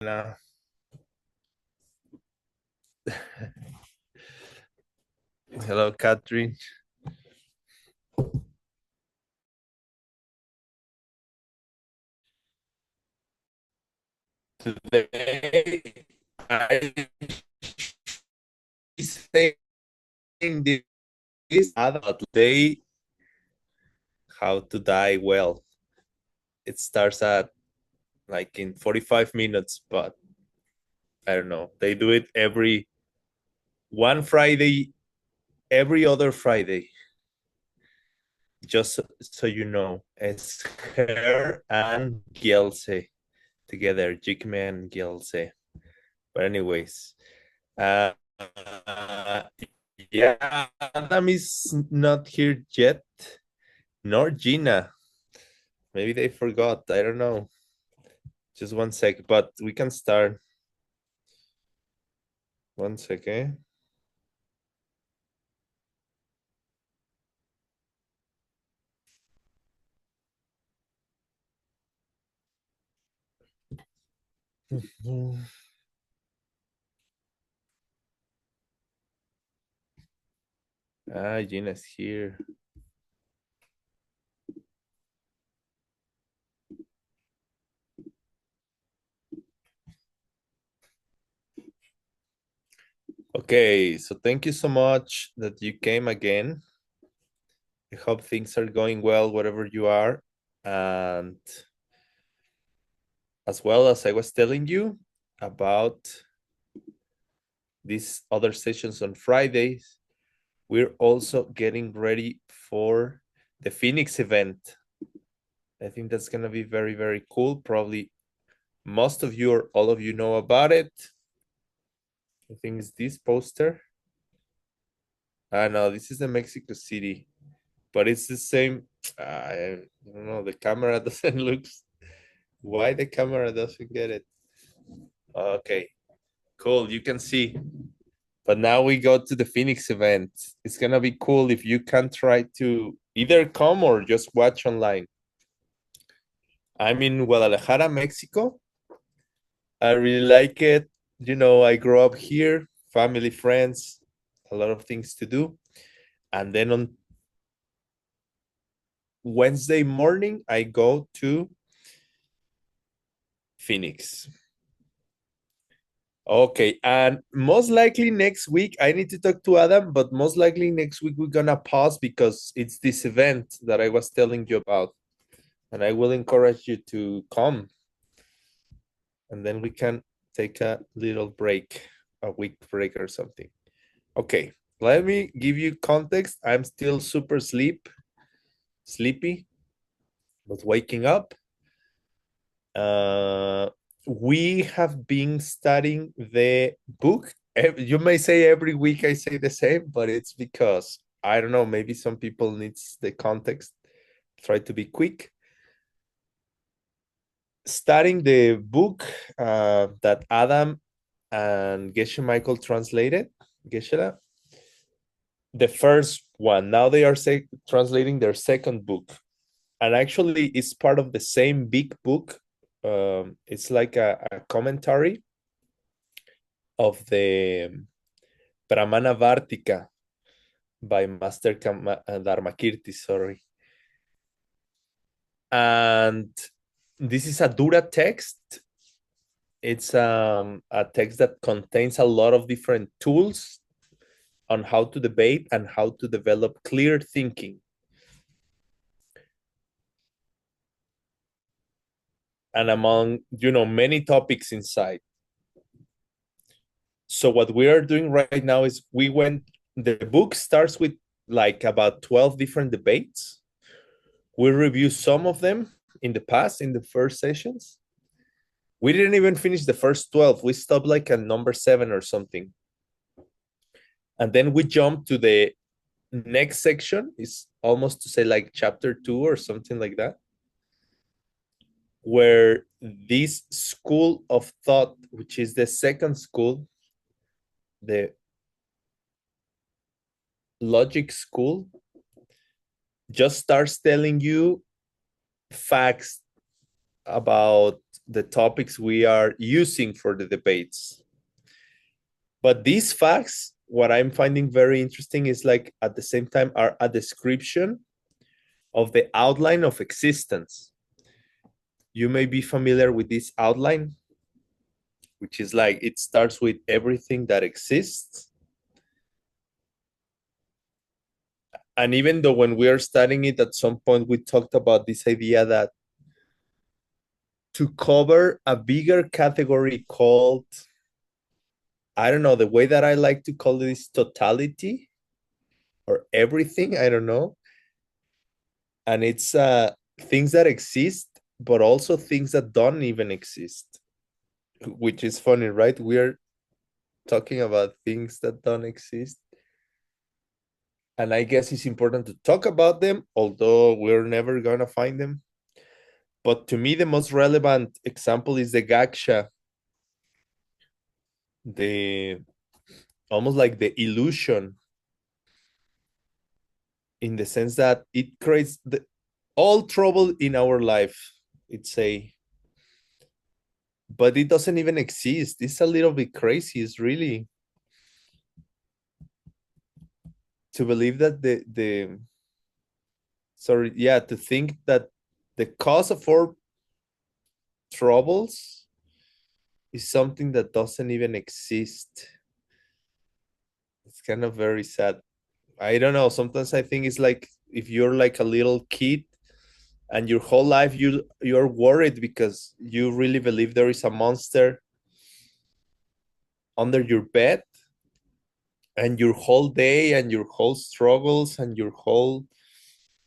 No. Hello, Catherine. Today, I saying this about day how to die well. It starts at like in 45 minutes, but I don't know. They do it every one Friday, every other Friday. Just so you know, it's her and Gielse together, Jigme and Gielse. But anyways, uh, yeah, Adam is not here yet, nor Gina. Maybe they forgot. I don't know. Just one sec, but we can start. One second. Ah, Gina's here. Okay, so thank you so much that you came again. I hope things are going well wherever you are. And as well as I was telling you about these other sessions on Fridays, we're also getting ready for the Phoenix event. I think that's going to be very, very cool. Probably most of you or all of you know about it. I think it's this poster. No, this is the Mexico City, but it's the same. I don't know. The camera doesn't look. Why the camera doesn't get it? Okay, cool. You can see. But now we go to the Phoenix event. It's gonna be cool if you can try to either come or just watch online. I'm in Guadalajara, Mexico. I really like it. You know, I grew up here, family, friends, a lot of things to do. And then on Wednesday morning, I go to Phoenix. Okay, and most likely next week, I need to talk to Adam, but most likely next week we're gonna pause because it's this event that I was telling you about. And I will encourage you to come. And then we can take a little break, a week break or something. Okay, let me give you context. I'm still super sleepy, but waking up. We have been studying the book. You may say every week I say the same, but it's because I don't know, maybe some people needs the context. Try to be quick. Studying the book that Adam and Geshe Michael translated, Geshe, the first one. Now they are translating their second book, and actually, it's part of the same big book. It's like a commentary of the Pramana Vartika by Master Dharmakirti. Sorry, and this is a Dura text. It's a text that contains a lot of different tools on how to debate and how to develop clear thinking. And among, many topics inside. So what we are doing right now is the book starts with like about 12 different debates. We review some of them in the past, in the first sessions. We didn't even finish the first 12. We stopped like at number 7 or something. And then we jump to the next section, is almost to say like chapter 2 or something like that, where this school of thought, which is the second school, the logic school, just starts telling you facts about the topics we are using for the debates. But these facts, what I'm finding very interesting is like at the same time are a description of the outline of existence. You may be familiar with this outline, which is like it starts with everything that exists. And even though when we are studying it, at some point we talked about this idea that to cover a bigger category called, I don't know, the way that I like to call it is totality or everything, I don't know. And it's things that exist, but also things that don't even exist, which is funny, right? We're talking about things that don't exist. And I guess it's important to talk about them, although we're never going to find them. But to me, the most relevant example is the gaksha, the almost like the illusion, in the sense that it creates all trouble in our life, it's a, but it doesn't even exist. It's a little bit crazy. It's really to believe that the sorry, yeah, to think that the cause of our troubles is something that doesn't even exist. It's kind of very sad. I don't know. Sometimes I think it's like if you're like a little kid and your whole life you're worried because you really believe there is a monster under your bed, and your whole day and your whole struggles and your whole,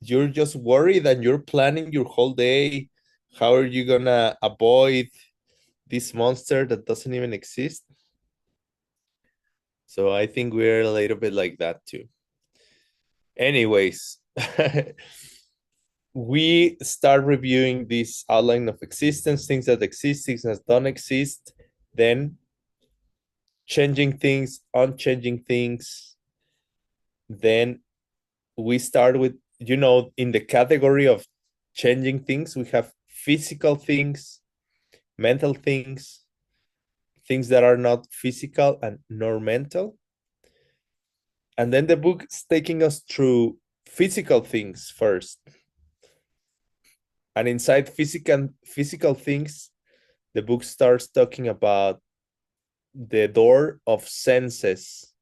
you're just worried and you're planning your whole day. How are you gonna avoid this monster that doesn't even exist? So I think we're a little bit like that too. Anyways, we start reviewing this outline of existence, things that exist, things that don't exist, then changing things, unchanging things. Then we start with, in the category of changing things, we have physical things, mental things, things that are not physical and nor mental. And then the book is taking us through physical things first. And inside physical things, the book starts talking about the door of senses,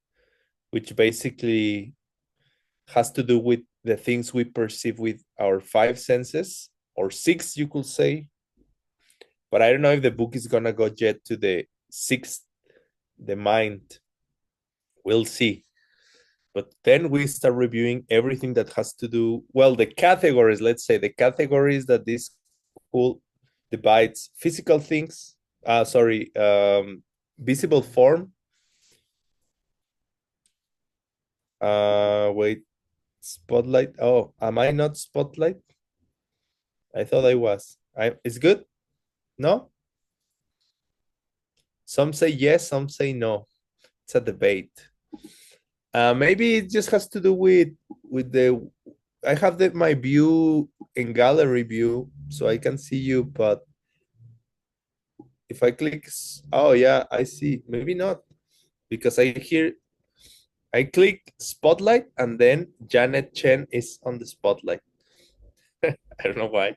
which basically has to do with the things we perceive with our five senses, or six, you could say. But I don't know if the book is gonna go yet to the sixth, the mind. We'll see. But then we start reviewing everything that has to do, well, the categories, let's say the categories that this school divides: physical things, visible form, wait, spotlight. Oh, am I not spotlight? I thought I was. It's good? No? Some say yes, some say no. It's a debate. Maybe it just has to do with the, I have my view in gallery view, so I can see you, but if I click, oh yeah, I see. Maybe not, because I click spotlight and then Janet Chen is on the spotlight. I don't know why.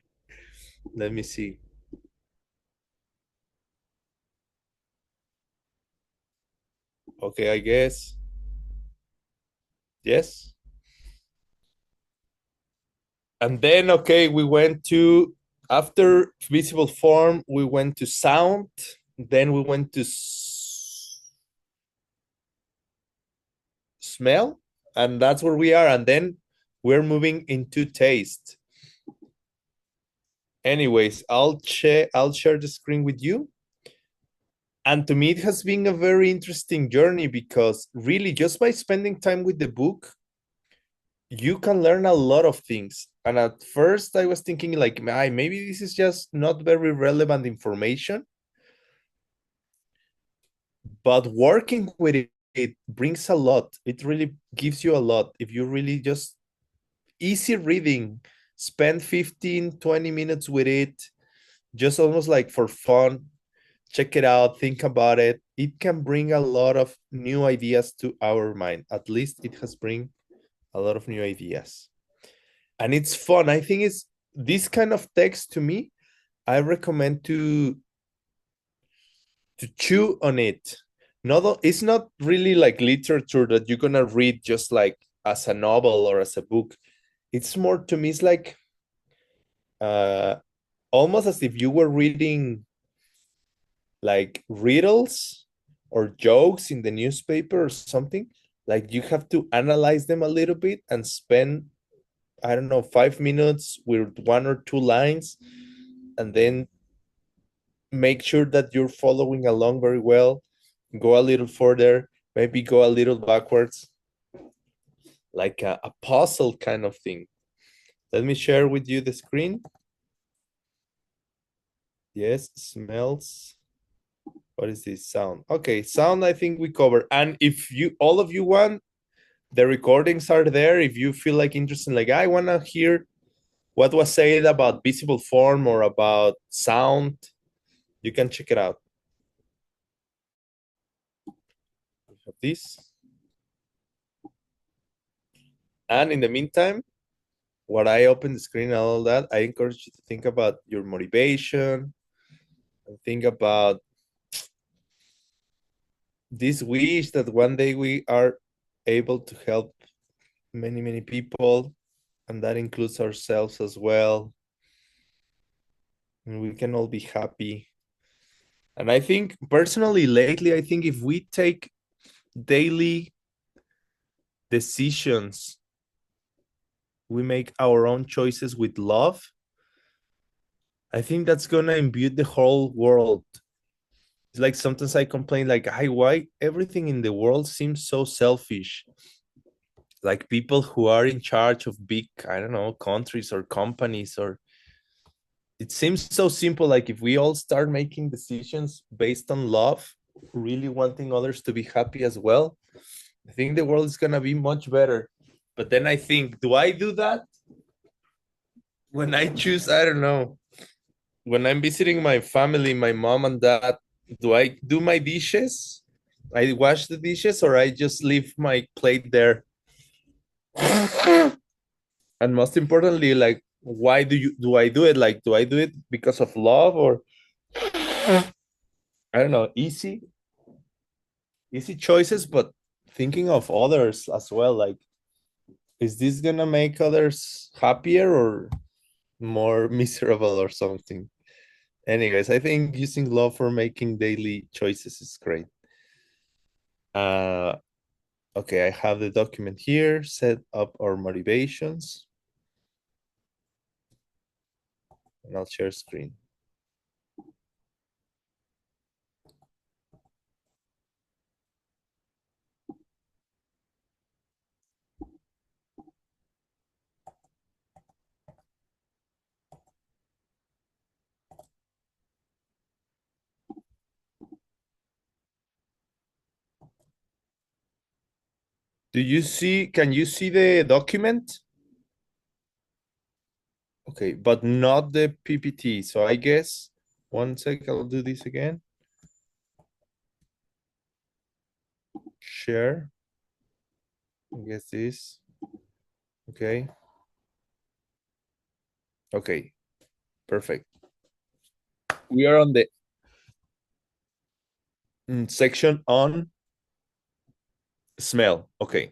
Let me see. Okay, I guess. Yes. And then, okay, we went to, after visible form, we went to sound. Then we went to smell. And that's where we are. And then we're moving into taste. Anyways, I'll share the screen with you. And to me, it has been a very interesting journey, because really just by spending time with the book, you can learn a lot of things. And at first I was thinking like, maybe this is just not very relevant information. But working with it brings a lot. It really gives you a lot. If you really just easy reading, spend 15, 20 minutes with it, just almost like for fun. Check it out, think about it. It can bring a lot of new ideas to our mind. At least it has bring a lot of new ideas. And it's fun. I think it's this kind of text to me, I recommend to chew on it. No, it's not really like literature that you're gonna read just like as a novel or as a book. It's more to me, it's like uh almost as if you were reading like riddles or jokes in the newspaper or something. Like you have to analyze them a little bit and spend, I don't know, 5 minutes with one or two lines, and then make sure that you're following along very well. Go a little further, maybe go a little backwards, like a puzzle kind of thing. Let me share with you the screen. Yes, smells. What is this sound? Okay, sound I think we covered. And if you all of you want, the recordings are there. If you feel like interested, like I want to hear what was said about visible form or about sound, you can check it out. We have this. And in the meantime, what I open the screen and all that, I encourage you to think about your motivation and think about this wish that one day we are able to help many, many people, and that includes ourselves as well. And we can all be happy. And I think personally, lately, I think if we take daily decisions, we make our own choices with love, I think that's gonna imbue the whole world. It's like sometimes I complain, like, why everything in the world seems so selfish? Like people who are in charge of big, I don't know, countries or companies, or it seems so simple. Like if we all start making decisions based on love, really wanting others to be happy as well, I think the world is gonna be much better. But then I think, do I do that? When I choose, I don't know, when I'm visiting my family, my mom and dad, do I do my dishes? I wash the dishes, or I just leave my plate there? And most importantly, like, why do I do it? Like, do I do it because of love, or I don't know, easy choices, but thinking of others as well. Like, is this gonna make others happier or more miserable or something? Anyways, I think using love for making daily choices is great. Uh, okay, I have the document here, set up our motivations, and I'll share screen. Can you see the document? Okay, but not the PPT. So I guess, one sec, I'll do this again. Share. I guess this. Okay. Okay, perfect. We are on the section on smell. Okay.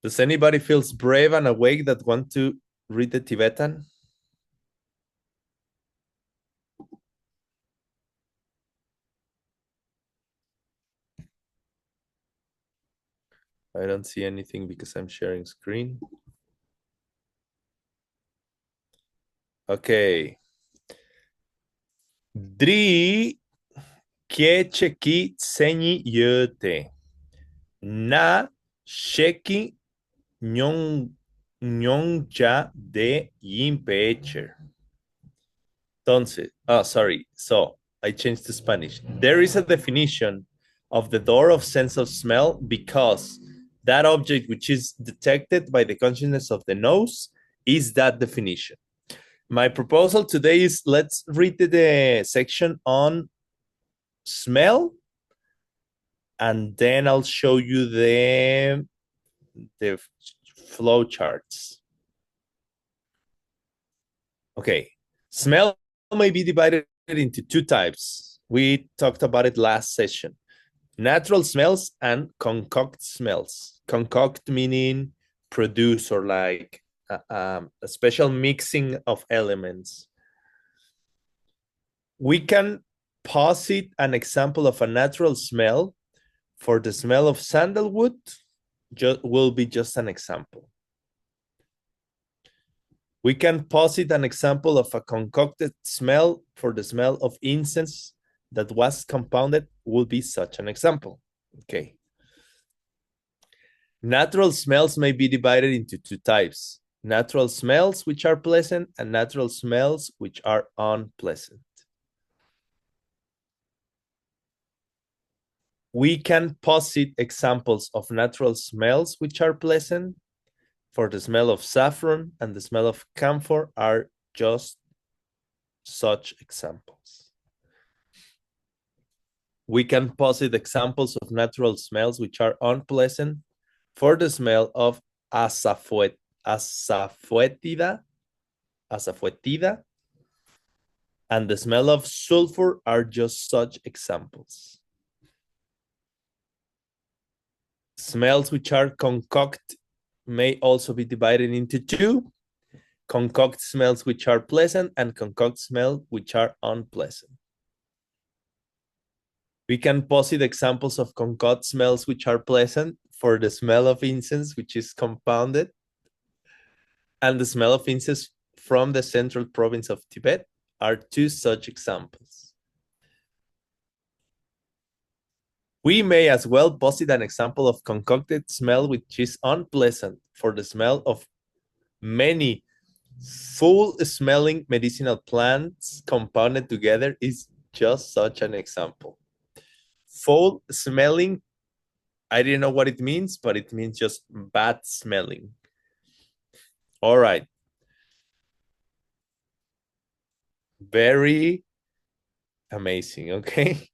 Does anybody feels brave and awake that want to read the Tibetan? I don't see anything because I'm sharing screen. Okay. Dri Kiecheki Senyi Yote. Na Sheki Nyongja de Yimpecher. Entonces, sorry. So I changed to Spanish. There is a definition of the door of sense of smell because that object which is detected by the consciousness of the nose is that definition. My proposal today is let's read the section on smell, and then I'll show you the flow charts. Okay, smell may be divided into two types. We talked about it last session. Natural smells and concoct smells. Concoct meaning produce or like a special mixing of elements. We can posit an example of a natural smell. For the smell of sandalwood, will be just an example. We can posit an example of a concocted smell. For the smell of incense that was compounded will be such an example. Okay. Natural smells may be divided into two types. Natural smells which are pleasant and natural smells which are unpleasant. We can posit examples of natural smells which are pleasant. For the smell of saffron and the smell of camphor are just such examples. We can posit examples of natural smells which are unpleasant. For the smell of asafoetida, and the smell of sulfur are just such examples. Smells which are concoct may also be divided into two. Concoct smells which are pleasant and concoct smells which are unpleasant. We can posit examples of concoct smells which are pleasant. For the smell of incense, which is compounded, and the smell of incense from the central province of Tibet are two such examples. We may as well posit an example of concocted smell which is unpleasant. For the smell of many full-smelling medicinal plants compounded together is just such an example. Full-smelling, I didn't know what it means, but it means just bad smelling. All right. Very amazing, okay?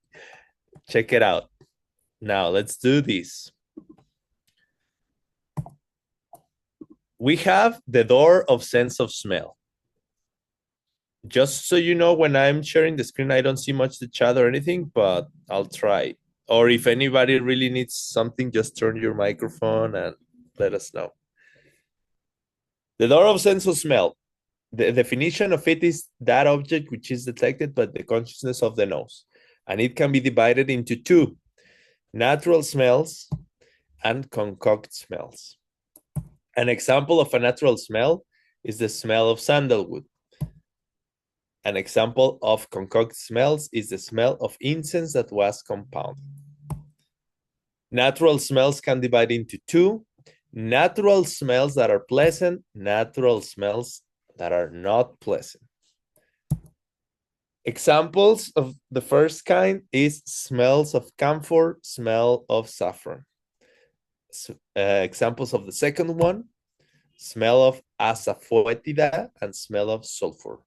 Check it out. Now, let's do this. We have the door of sense of smell. Just so you know, when I'm sharing the screen, I don't see much the chat or anything, but I'll try. Or if anybody really needs something, just turn your microphone and let us know. The door of sense of smell. The definition of it is that object which is detected by the consciousness of the nose. And it can be divided into two: natural smells and concoct smells. An example of a natural smell is the smell of sandalwood. An example of concoct smells is the smell of incense that was compounded. Natural smells can divide into two: natural smells that are pleasant, natural smells that are not pleasant. Examples of the first kind is smells of camphor, smell of saffron. Examples of the second one: smell of asafoetida and smell of sulfur.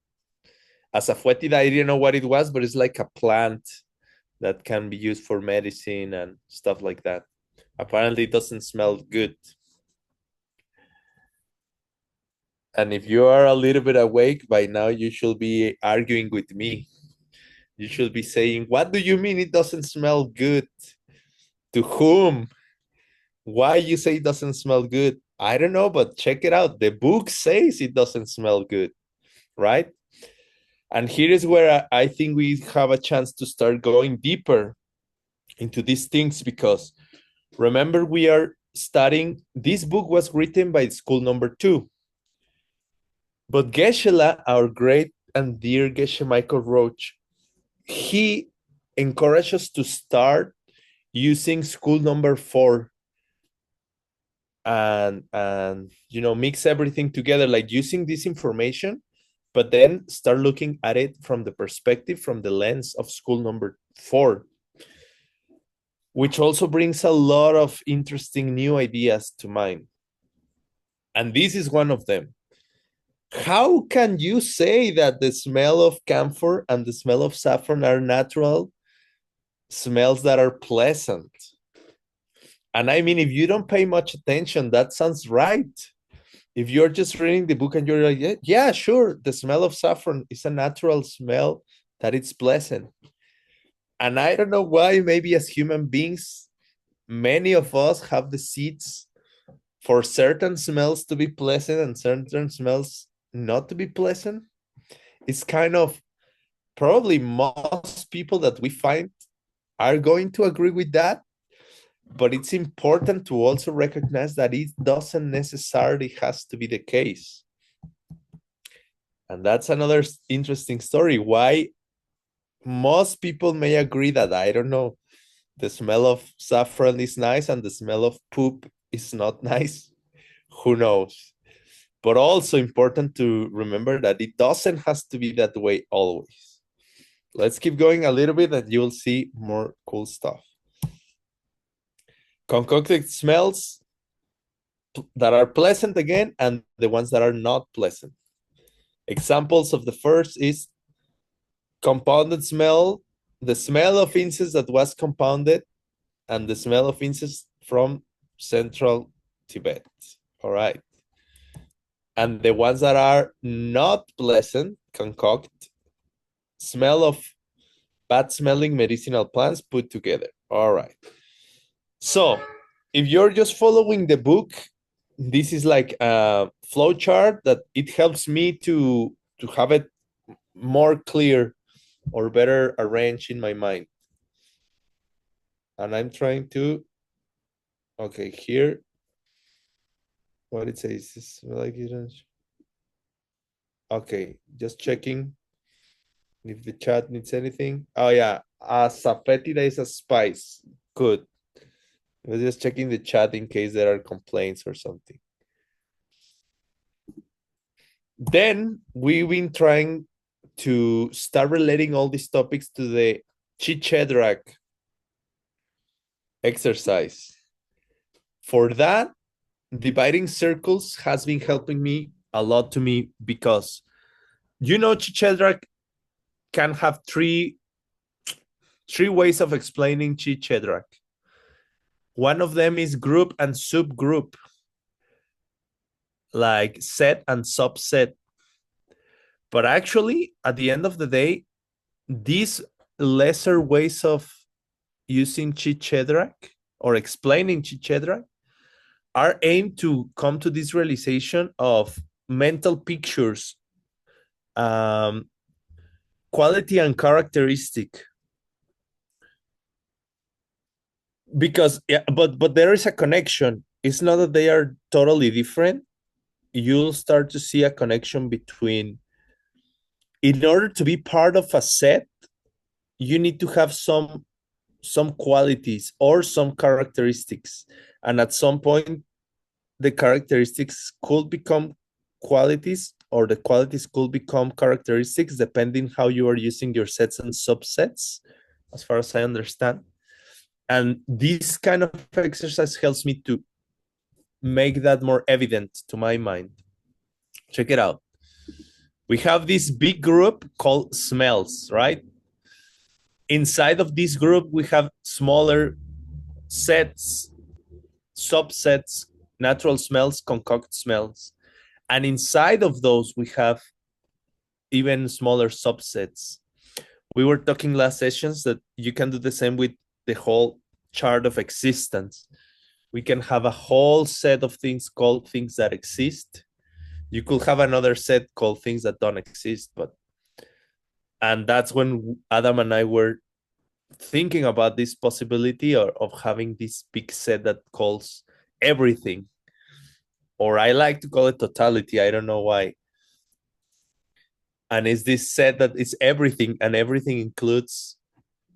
Asafoetida, I didn't know what it was, but it's like a plant that can be used for medicine and stuff like that. Apparently, it doesn't smell good. And if you are a little bit awake by now, you should be arguing with me. You should be saying, what do you mean it doesn't smell good? To whom? Why you say it doesn't smell good? I don't know, but check it out. The book says it doesn't smell good, right? And here is where I think we have a chance to start going deeper into these things, because remember, we are studying, this book was written by school number 2. But Geshe, our great and dear Geshe Michael Roach, he encouraged us to start using school number 4 and you know, mix everything together, like using this information, but then start looking at it from the perspective, from the lens of school number 4, which also brings a lot of interesting new ideas to mind. And this is one of them. How can you say that the smell of camphor and the smell of saffron are natural smells that are pleasant? And I mean, if you don't pay much attention, that sounds right. If you're just reading the book and you're like, yeah, yeah, sure, the smell of saffron is a natural smell that it's pleasant. And I don't know why, maybe as human beings, many of us have the seeds for certain smells to be pleasant and certain smells not to be pleasant. It's kind of probably most people that we find are going to agree with that. But it's important to also recognize that it doesn't necessarily has to be the case. And that's another interesting story. Why most people may agree that, I don't know, the smell of saffron is nice and the smell of poop is not nice. Who knows? But also important to remember that it doesn't has to be that way always. Let's keep going a little bit and you'll see more cool stuff. Concocted smells that are pleasant again and the ones that are not pleasant. Examples of the first is compounded smell, the smell of incense that was compounded, and the smell of incense from central Tibet. All right. And the ones that are not pleasant, concoct, smell of bad smelling medicinal plants put together. All right. So if you're just following the book, this is like a flow chart that it helps me to have it more clear or better arranged in my mind. And I'm trying to, okay, here, what it says is like it is. Okay, just checking if the chat needs anything. Oh yeah, sapetida is a spice. Good. I was just checking the chat in case there are complaints or something. Then we've been trying to start relating all these topics to the Chichedrak exercise. For that, dividing circles has been helping me a lot to me because Chichedrak can have three ways of explaining Chichedrak. One of them is group and subgroup, like set and subset. But actually, at the end of the day, these lesser ways of using Chichedrak or explaining Chichedrak are aimed to come to this realization of mental pictures, quality and characteristic. Because but there is a connection. It's not that they are totally different. You'll start to see a connection between, in order to be part of a set, you need to have some qualities or some characteristics, and at some point the characteristics could become qualities or the qualities could become characteristics depending how you are using your sets and subsets, as far as I understand. And this kind of exercise helps me to make that more evident to my mind. Check it out. We have this big group called smells, right? Inside of this group, we have smaller sets, subsets, natural smells, concoct smells. And inside of those, we have even smaller subsets. We were talking last sessions that you can do the same with the whole chart of existence. We can have a whole set of things called things that exist. You could have another set called things that don't exist, and that's when Adam and I were thinking about this possibility of having this big set that calls everything, or I like to call it totality. I don't know why. And it's this set that is everything, and everything includes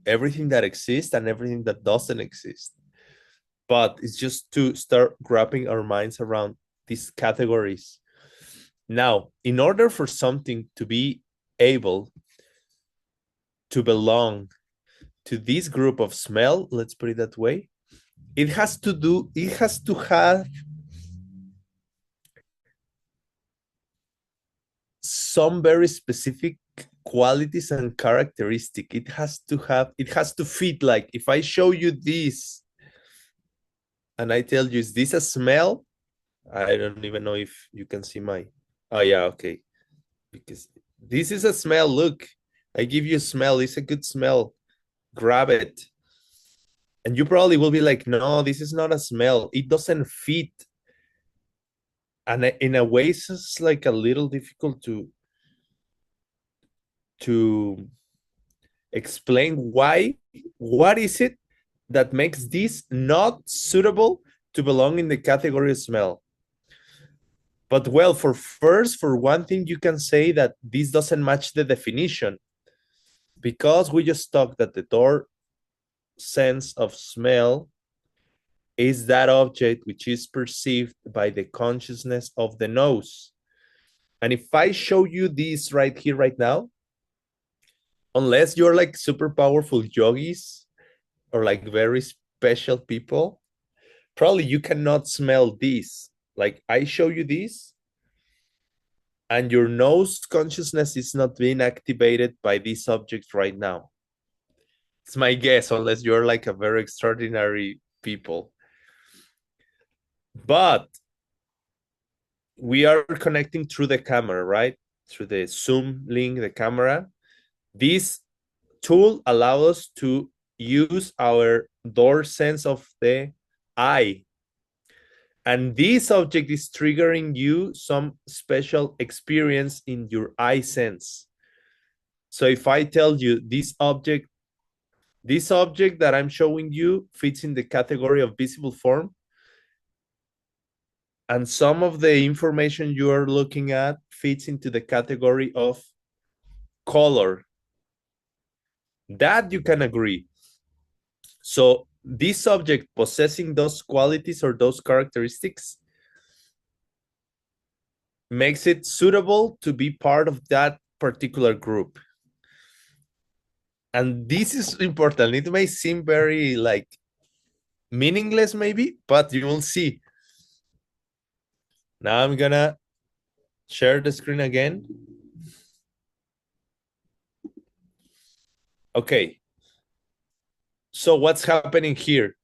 everything that exists and everything that doesn't exist. But it's just to start wrapping our minds around these categories. Now, in order for something to be able to belong to this group of smell, let's put it that way, it has to have some very specific qualities and characteristic. It has to fit. Like if I show you this and I tell you, is this a smell? I don't even know if you can see my, oh yeah, okay. Because this is a smell, look, I give you a smell, it's a good smell, grab it. And you probably will be like, no, this is not a smell, it doesn't fit. And in a way, it's like a little difficult to explain why, what is it that makes this not suitable to belong in the category of smell. But well, for one thing, you can say that this doesn't match the definition because we just talked that the door sense of smell is that object which is perceived by the consciousness of the nose. And if I show you this right here, right now, unless you're like super powerful yogis or like very special people, probably you cannot smell this. Like I show you this, and your nose consciousness is not being activated by this object right now. It's my guess, unless you're like a very extraordinary people. But we are connecting through the camera, right? Through the Zoom link, the camera. This tool allows us to use our door sense of the eye. And this object is triggering you some special experience in your eye sense. So if I tell you this object that I'm showing you fits in the category of visible form, and some of the information you are looking at fits into the category of color, that you can agree. So this object possessing those qualities or those characteristics makes it suitable to be part of that particular group. And this is important. It may seem very like meaningless maybe, but you will see. Now I'm gonna share the screen again. Okay. So what's happening here?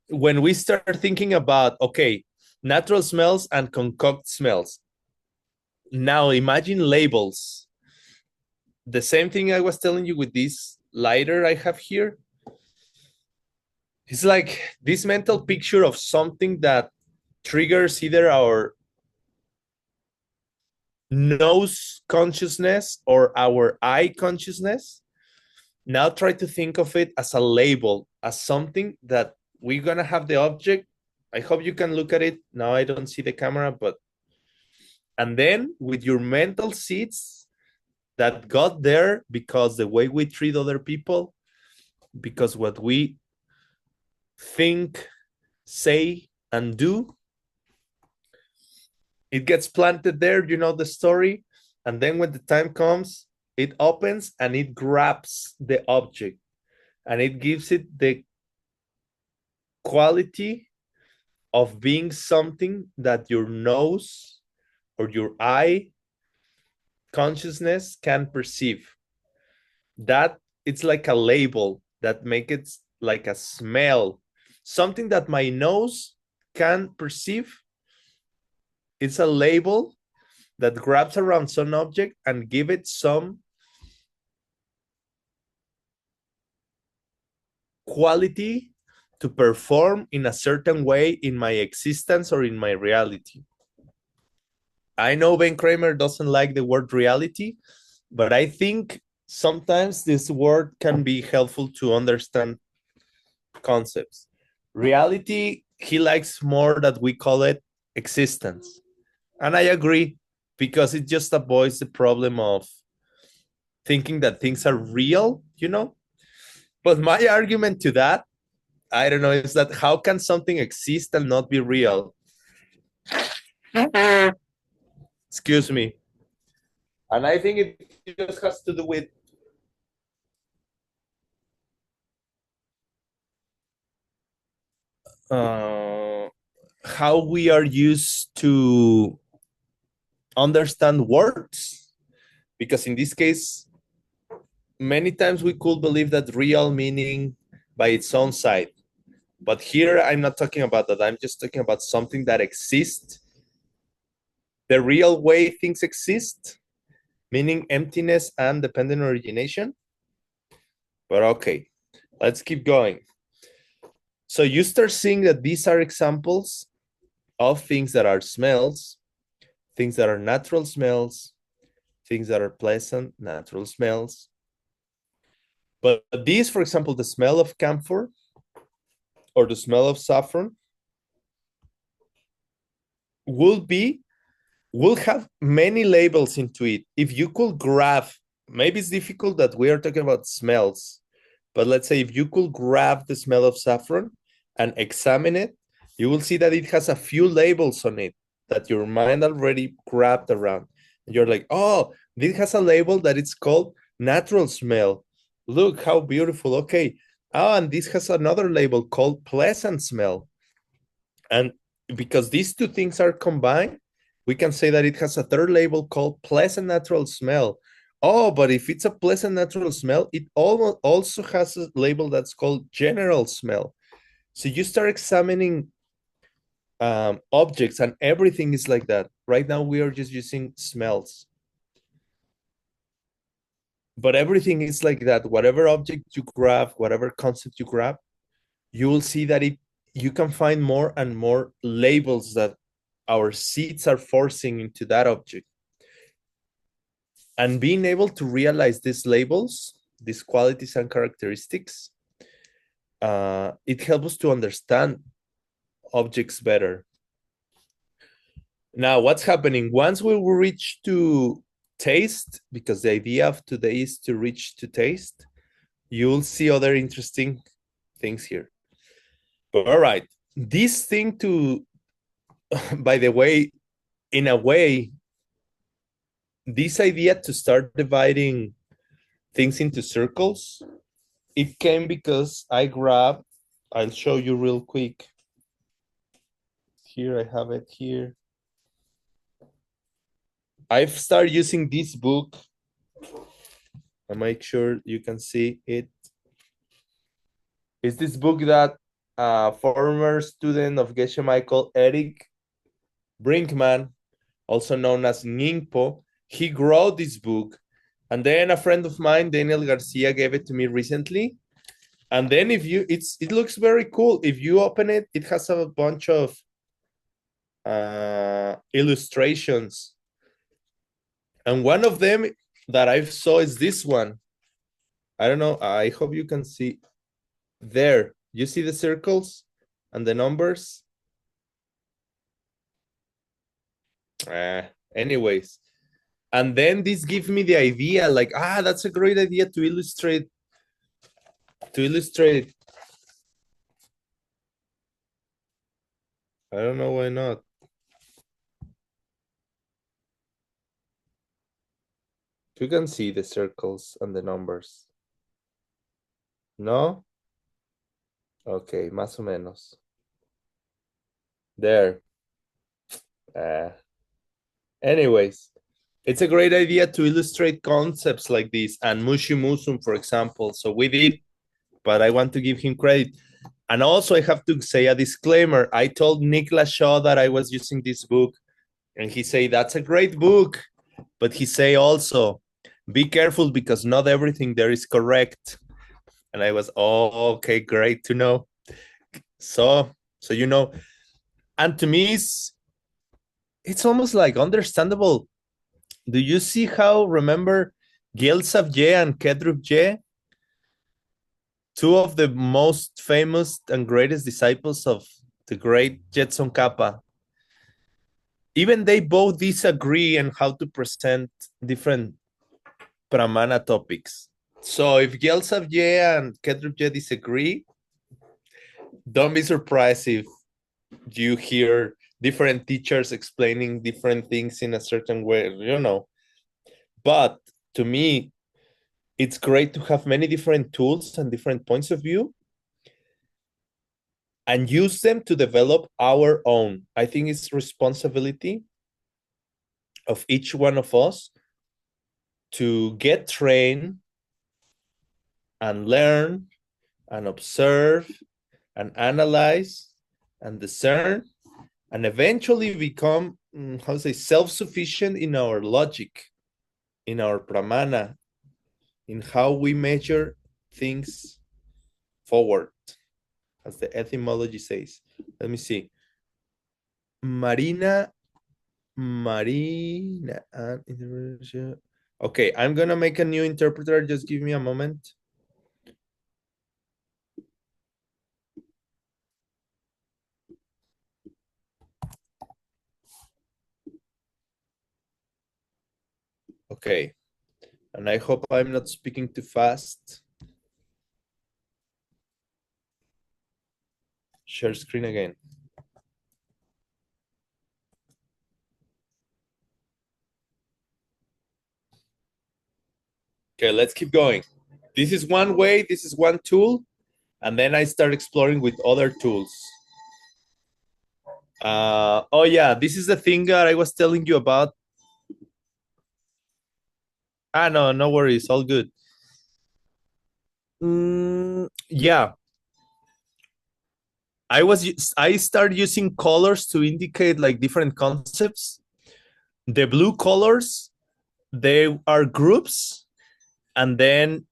When we start thinking about, okay, natural smells and concoct smells. Now imagine labels. The same thing I was telling you with this lighter I have here. It's like this mental picture of something that triggers either our nose consciousness or our eye consciousness. Now try to think of it as a label, as something that we're gonna have the object. I hope you can look at it. Now I don't see the camera, but and then with your mental seeds that got there because the way we treat other people, because what we think, say, and do, it gets planted there, you know the story. And then when the time comes, it opens and it grabs the object and it gives it the quality of being something that your nose or your eye consciousness can perceive. That it's like a label that makes it like a smell, something that my nose can perceive. It's a label that grabs around some object and give it some quality to perform in a certain way in my existence or in my reality. I know Ben Kramer doesn't like the word reality, but I think sometimes this word can be helpful to understand concepts. Reality, he likes more that we call it existence. And I agree, because it just avoids the problem of thinking that things are real, you know? But my argument to that, I don't know, is that how can something exist and not be real? Excuse me. And I think it just has to do with how we are used to understand words, because in this case, many times we could believe that real meaning by its own side. But here I'm not talking about that. I'm just talking about something that exists, the real way things exist, meaning emptiness and dependent origination. But okay, let's keep going. So you start seeing that these are examples of things that are smells, things that are natural smells, things that are pleasant, natural smells. But these, for example, the smell of camphor or the smell of saffron will have many labels into it. If you could grab, maybe it's difficult that we are talking about smells, but let's say if you could grab the smell of saffron and examine it, you will see that it has a few labels on it that your mind already grabbed around. And you're like, oh, this has a label that it's called natural smell. Look how beautiful. Okay. Oh, and this has another label called pleasant smell. And because these two things are combined, we can say that it has a third label called pleasant natural smell. Oh, but if it's a pleasant natural smell, it also has a label that's called general smell. So you start examining objects and everything is like that. Right now, we are just using smells. But everything is like that. Whatever object you grab, whatever concept you grab, you will see that you can find more and more labels that our seeds are forcing into that object. And being able to realize these labels, these qualities and characteristics, it helps us to understand objects better. Now, what's happening? Once we will reach to taste, because the idea of today is to reach to taste, you'll see other interesting things here. But all right, this thing to, by the way, in a way, this idea to start dividing things into circles, it came because I'll show you real quick. Here, I have it here. I've started using this book. I make sure you can see it. It's this book that former student of Geshe Michael, Eric Brinkman, also known as Ningpo, he wrote this book. And then a friend of mine, Daniel Garcia, gave it to me recently. And then it looks very cool. If you open it, it has a bunch of illustrations. And one of them that I saw is this one. I don't know. I hope you can see there. You see the circles and the numbers? Anyways. And then this gives me the idea, like, that's a great idea to illustrate. I don't know why not. You can see the circles and the numbers. No? Okay, más o menos. There. Anyways, it's a great idea to illustrate concepts like this and Mushi Musum, for example. So we did, but I want to give him credit. And also I have to say a disclaimer. I told Niklas Shaw that I was using this book and he said, that's a great book. But he say also, be careful because not everything there is correct. And I was, okay, great to know. So you know, and to me, it's almost like understandable. Do you see how, remember, Gyaltsev-je and Kedrub-je, two of the most famous and greatest disciples of the great Jetson Kappa, even they both disagree on how to present different Pramana topics. So if Gyaltsev-je and Kedrub-je disagree, don't be surprised if you hear different teachers explaining different things in a certain way, But to me, it's great to have many different tools and different points of view and use them to develop our own. I think it's responsibility of each one of us to get trained and learn and observe and analyze and discern and eventually become, how to say, self-sufficient in our logic, in our pramana, in how we measure things forward, as the etymology says. Let me see. Marina. Okay, I'm gonna make a new interpreter. Just give me a moment. Okay, and I hope I'm not speaking too fast. Share screen again. Okay, let's keep going. This is one way, this is one tool, and then I start exploring with other tools. Oh yeah, this is the thing that I was telling you about. No, no worries, all good. Yeah, I started using colors to indicate like different concepts. The blue colors, they are groups, and then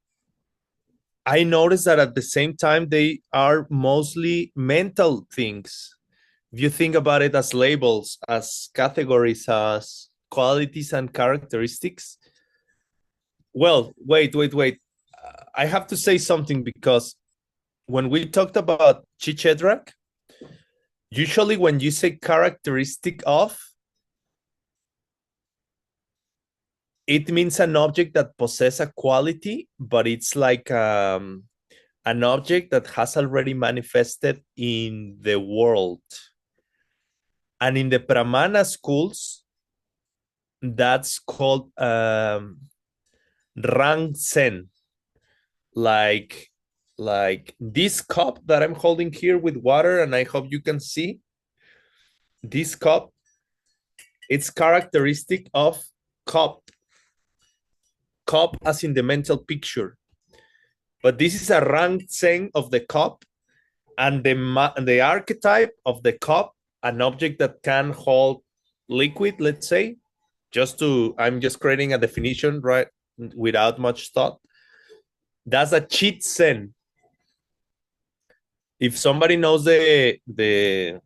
I noticed that at the same time they are mostly mental things. If you think about it as labels, as categories, as qualities and characteristics. Well, wait. I have to say something because when we talked about Chichedrak, usually when you say characteristic of, it means an object that possesses a quality, but it's like an object that has already manifested in the world. And in the Pramana schools, that's called Rang Sen. Like this cup that I'm holding here with water, and I hope you can see this cup. It's characteristic of cup as in the mental picture. But this is a rank sen of the cup, and the archetype of the cup, an object that can hold liquid, let's say, I'm just creating a definition, right, without much thought. That's a cheat sen. If somebody knows the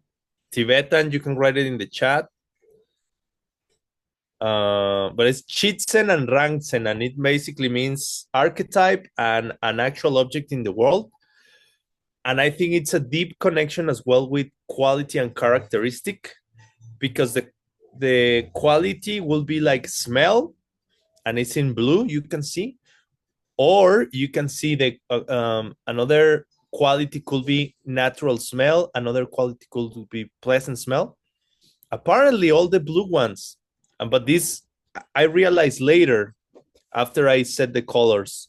Tibetan, you can write it in the chat. But it's Chitsen and Rangsen, and it basically means archetype and an actual object in the world. And I think it's a deep connection as well with quality and characteristic, because the quality will be like smell, and it's in blue, you can see. Or you can see the another quality could be natural smell, another quality could be pleasant smell. Apparently all the blue ones, but this I realized later after I set the colors,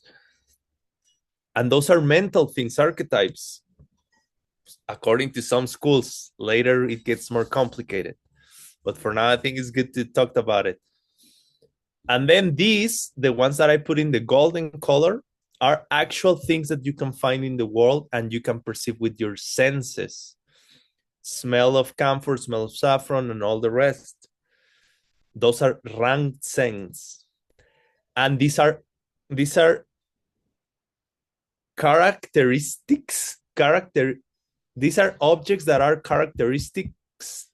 and those are mental things, archetypes, according to some schools. Later it gets more complicated, but for now I think it's good to talk about it. And then these, the ones that I put in the golden color, are actual things that you can find in the world and you can perceive with your senses. Smell of camphor, smell of saffron, and all the rest. Those are ranked sense. And these are characteristics. These are objects that are characteristics.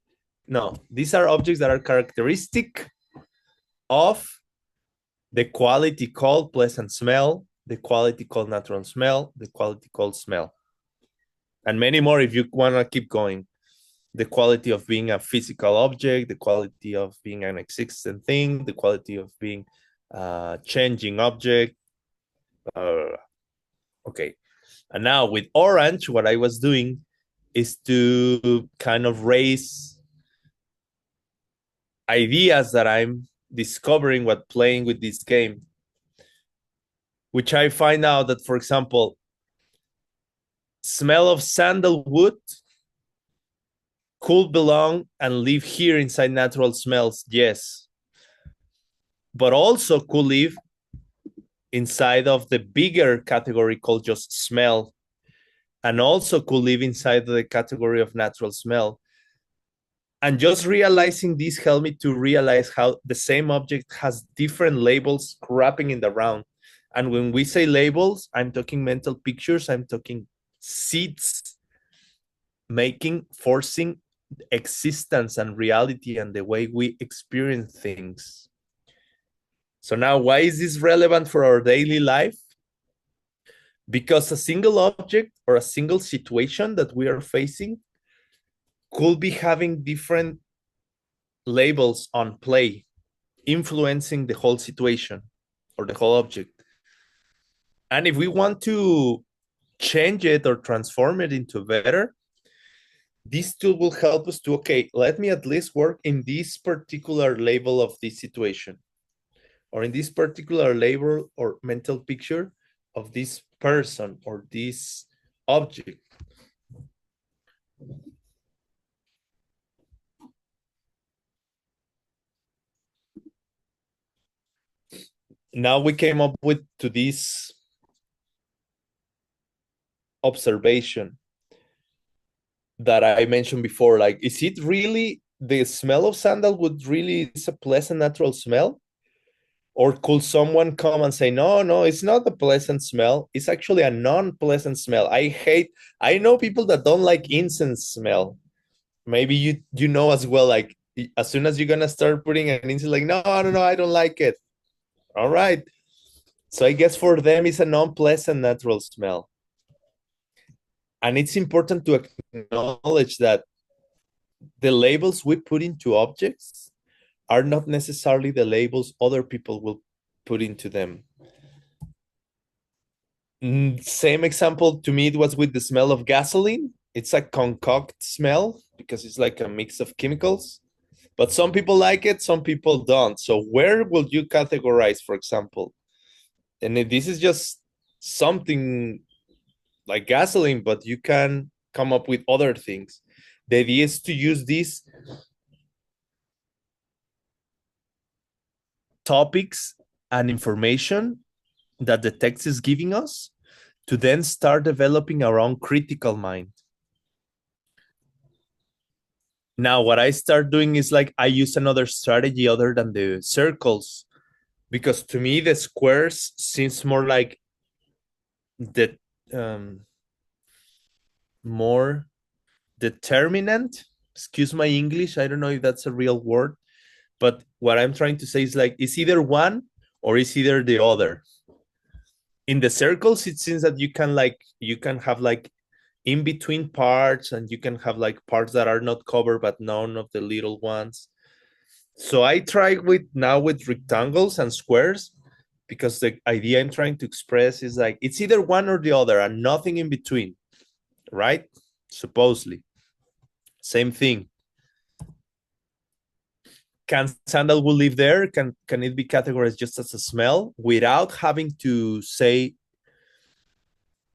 No, these are objects that are characteristic of the quality called pleasant smell, the quality called natural smell, the quality called smell, and many more if you want to keep going. The quality of being a physical object, the quality of being an existent thing, the quality of being a changing object. Okay. And now with orange, what I was doing is to kind of raise ideas that I'm discovering while playing with this game, which I find out that, for example, smell of sandalwood could belong and live here inside natural smells, yes. but also could live inside of the bigger category called just smell, and also could live inside the category of natural smell. And just realizing this helped me to realize how the same object has different labels wrapping in the round. And when we say labels, I'm talking mental pictures, I'm talking seeds making, forcing existence and reality and the way we experience things. So now, why is this relevant for our daily life? Because a single object or a single situation that we are facing could be having different labels on play, influencing the whole situation or the whole object. And if we want to change it or transform it into better, this tool will help us to, okay, let me at least work in this particular label of this situation, or in this particular label or mental picture of this person or this object. Now we came up with to this observation that I mentioned before. Like, is it really the smell of sandalwood really is a pleasant natural smell? Or could someone come and say, no, no, it's not a pleasant smell. It's actually a non-pleasant smell. I know people that don't like incense smell. Maybe you know as well, like as soon as you're gonna start putting an incense, like, no, no, no, I don't like it. All right. So I guess for them it's a non-pleasant natural smell. And it's important to acknowledge that the labels we put into objects are not necessarily the labels other people will put into them. Same example to me, it was with the smell of gasoline. It's a concoct smell because it's like a mix of chemicals. But some people like it, some people don't. So where will you categorize, for example? And this is just something like gasoline, but you can come up with other things. The idea is to use these topics and information that the text is giving us to then start developing our own critical mind. Now, what I start doing is like I use another strategy other than the circles, because to me the squares seems more like the more determinant. Excuse my English, I don't know if that's a real word, but what I'm trying to say is like it's either one or it's either the other. In the circles, it seems that you can have like in between parts, and you can have like parts that are not covered but none of the little ones. So I try with rectangles and squares, because the idea I'm trying to express is like it's either one or the other and nothing in between, right? Supposedly. Same thing. Can sandalwood live there? Can it be categorized just as a smell without having to say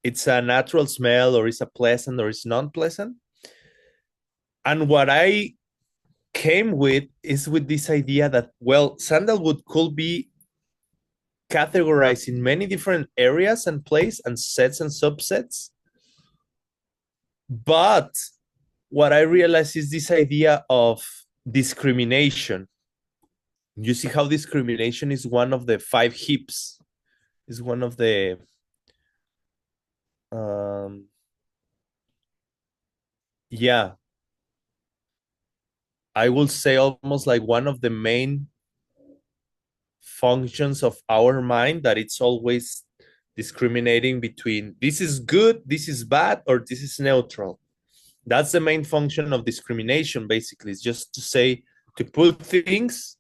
it's a natural smell or it's a pleasant or it's non-pleasant? And what I came with is with this idea that, well, sandalwood could be categorized in many different areas and places and sets and subsets. But what I realized is this idea of discrimination. You see how discrimination is one of the 5 hips, is one of the yeah, I will say almost like one of the main functions of our mind, that it's always discriminating between this is good, this is bad, or this is neutral. That's the main function of discrimination, basically. It's just to say, to put things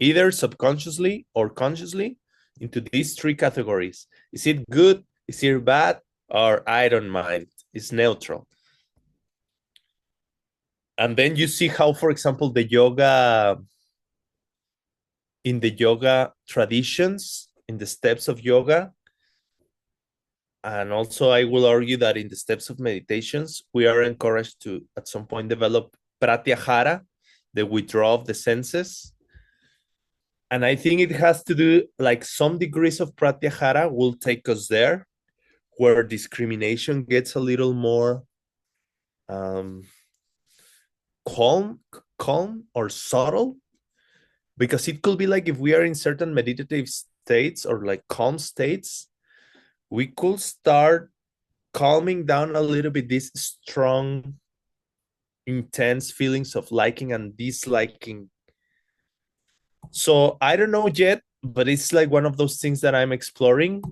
either subconsciously or consciously into these 3 categories. Is it good? Is it bad? Or I don't mind. It's neutral. And then you see how, for example, in the yoga traditions, in the steps of yoga, and also I will argue that in the steps of meditations, we are encouraged to, at some point, develop pratyahara, the withdrawal of the senses. And I think it has to do, like, some degrees of pratyahara will take us there, where discrimination gets a little more calm, calm or subtle, because it could be like if we are in certain meditative states or like calm states, we could start calming down a little bit these strong, intense feelings of liking and disliking. So I don't know yet, but it's like one of those things that I'm exploring,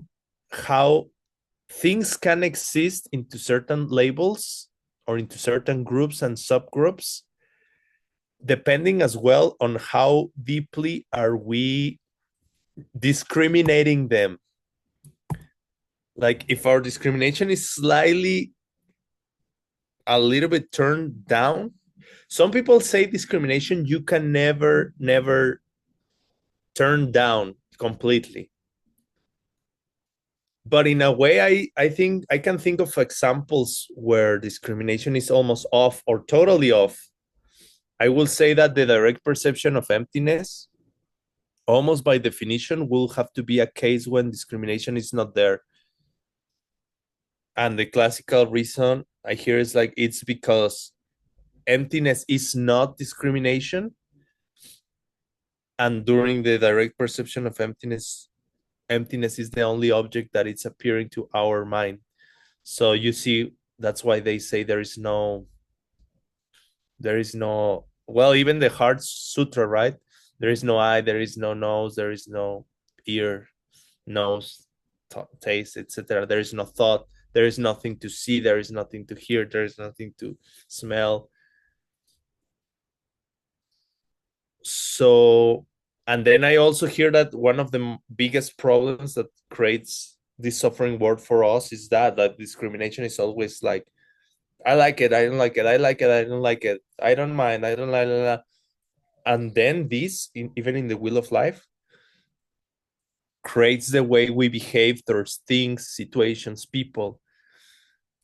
how things can exist into certain labels or into certain groups and subgroups, depending as well on how deeply are we discriminating them. Like if our discrimination is slightly a little bit turned down, some people say discrimination you can never turn down completely. But in a way, I think I can think of examples where discrimination is almost off or totally off. I will say that the direct perception of emptiness, almost by definition, will have to be a case when discrimination is not there. And the classical reason I hear is like, it's because emptiness is not discrimination. And during the direct perception of emptiness, emptiness is the only object that it's appearing to our mind. So you see, that's why they say there is no, well, even the Heart Sutra, right? There is no eye, there is no nose, there is no ear, nose, taste, etc. There is no thought, there is nothing to see, there is nothing to hear, there is nothing to smell. So, and then I also hear that one of the biggest problems that creates this suffering world for us is that discrimination is always like, I like it, I don't like it, I like it, I don't like it, I don't mind, I don't like. And then this, even in the wheel of life, creates the way we behave towards things, situations, people,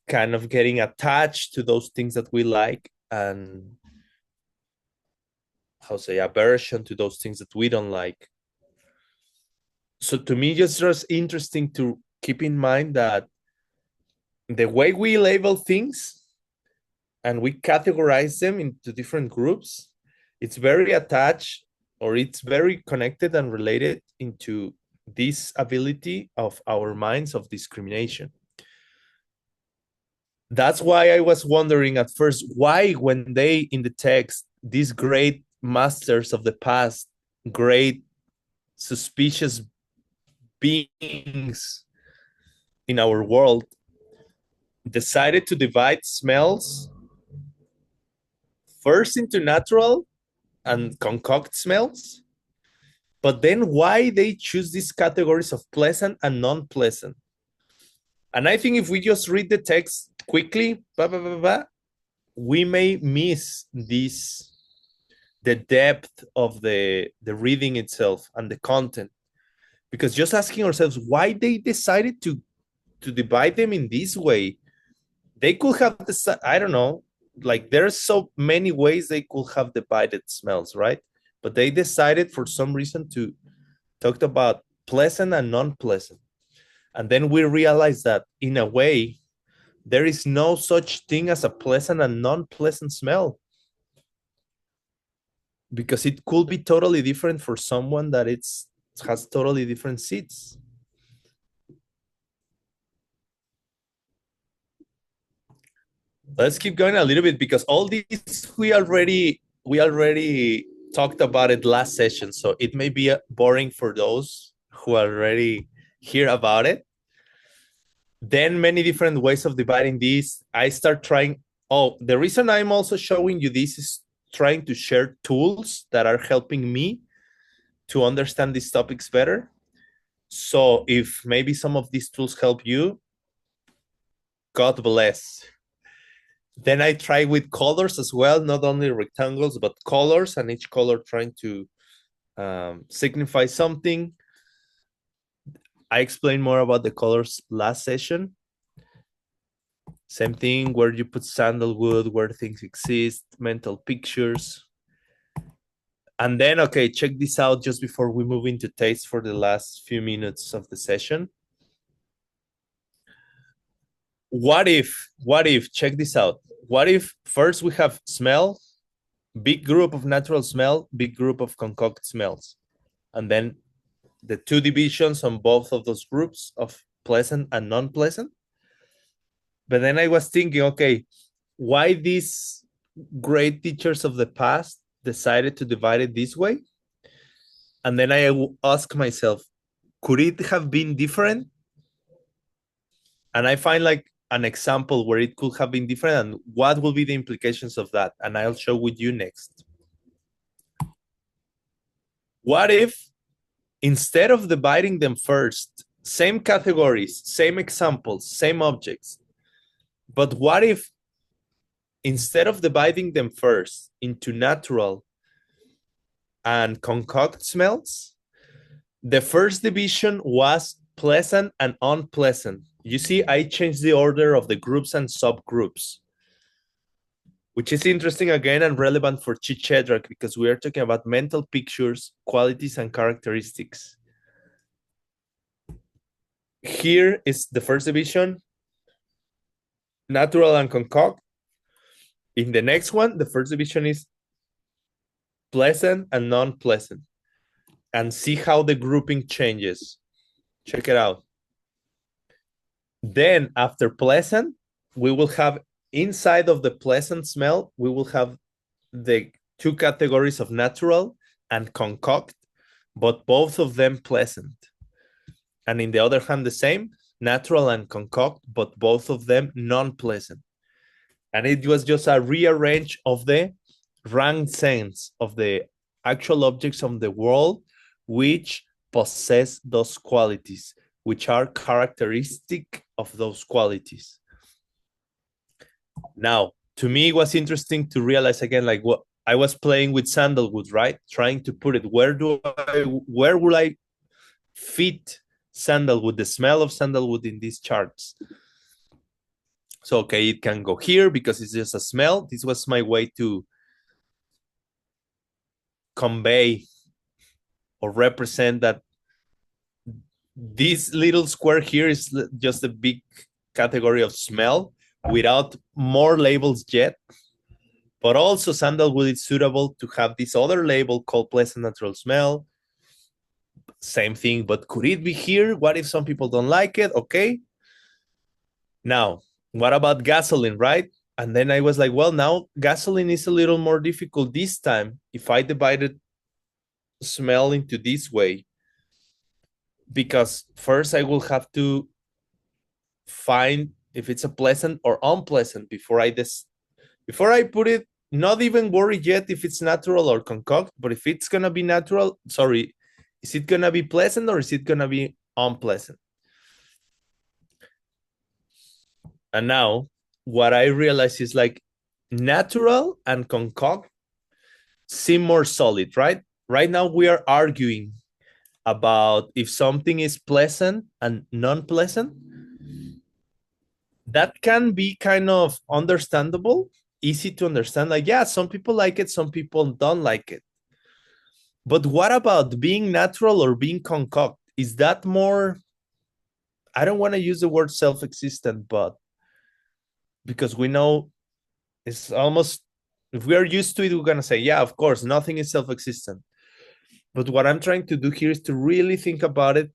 kind of getting attached to those things that we like, and aversion to those things that we don't like. So to me, just interesting to keep in mind that the way we label things and we categorize them into different groups, it's very attached, or it's very connected and related into this ability of our minds of discrimination. That's why I was wondering at first, why, when they in the text, these great masters of the past, great suspicious beings in our world, decided to divide smells first into natural and concoct smells, but then why they choose these categories of pleasant and non-pleasant. And I think if we just read the text quickly, we may miss this, the depth of the reading itself and the content. Because just asking ourselves why they decided to divide them in this way, they could have decided, I don't know, like there's so many ways they could have divided smells, right? But they decided for some reason to talk about pleasant and non-pleasant. And then we realize that in a way, there is no such thing as a pleasant and non-pleasant smell, because it could be totally different for someone that has totally different seeds. Let's keep going a little bit, because all these we already talked about it last session, so it may be boring for those who already hear about it. Then many different ways of dividing this. I start trying. Oh, the reason I'm also showing you this is trying to share tools that are helping me to understand these topics better. So if maybe some of these tools help you, God bless. Then I try with colors as well, not only rectangles, but colors, and each color trying to signify something. I explained more about the colors last session. Same thing, where you put sandalwood, where things exist, mental pictures. And then, okay, check this out just before we move into taste for the last few minutes of the session. What if, check this out. What if first we have smell, big group of natural smell, big group of concoct smells, and then the two divisions on both of those groups of pleasant and non-pleasant. But then I was thinking, okay, why these great teachers of the past decided to divide it this way? And then I ask myself, could it have been different? And I find like an example where it could have been different and what will be the implications of that. And I'll show with you next. What if instead of dividing them first, same categories, same examples, same objects, but what if instead of dividing them first into natural and concoct smells, the first division was pleasant and unpleasant? You see, I changed the order of the groups and subgroups, which is interesting again and relevant for Chit-Shedrack because we are talking about mental pictures, qualities, and characteristics. Here is the first division, natural and concoct. In the next one, the first division is pleasant and non-pleasant. And see how the grouping changes. Check it out. Then after pleasant, we will have inside of the pleasant smell, we will have the two categories of natural and concoct, but both of them pleasant. And in the other hand, the same, natural and concoct, but both of them non-pleasant. And it was just a rearrange of the rank sense of the actual objects of the world which possess those qualities, which are characteristic of those qualities. Now, to me, it was interesting to realize again, like what I was playing with sandalwood, right? Trying to put it, where will I fit sandalwood, the smell of sandalwood in these charts? So, okay, it can go here because it's just a smell. This was my way to convey or represent that this little square here is just a big category of smell without more labels yet. But also sandalwood is suitable to have this other label called pleasant natural smell. Same thing, but could it be here? What if some people don't like it? Okay. Now, what about gasoline, right? And then I was like, well, now gasoline is a little more difficult this time if I divided smell into this way. Because first I will have to find if it's a pleasant or unpleasant before I put it, not even worry yet if it's natural or concoct, but if it's gonna be natural, sorry, is it gonna be pleasant or is it gonna be unpleasant? And now what I realize is like natural and concoct seem more solid, right? Right now we are arguing about if something is pleasant and non-pleasant. That can be kind of understandable, easy to understand. Like, yeah, some people like it, some people don't like it. But what about being natural or being concoct? Is that more, I don't want to use the word self-existent, but because we know it's almost, if we are used to it, we're going to say, yeah, of course, nothing is self-existent. But what I'm trying to do here is to really think about it.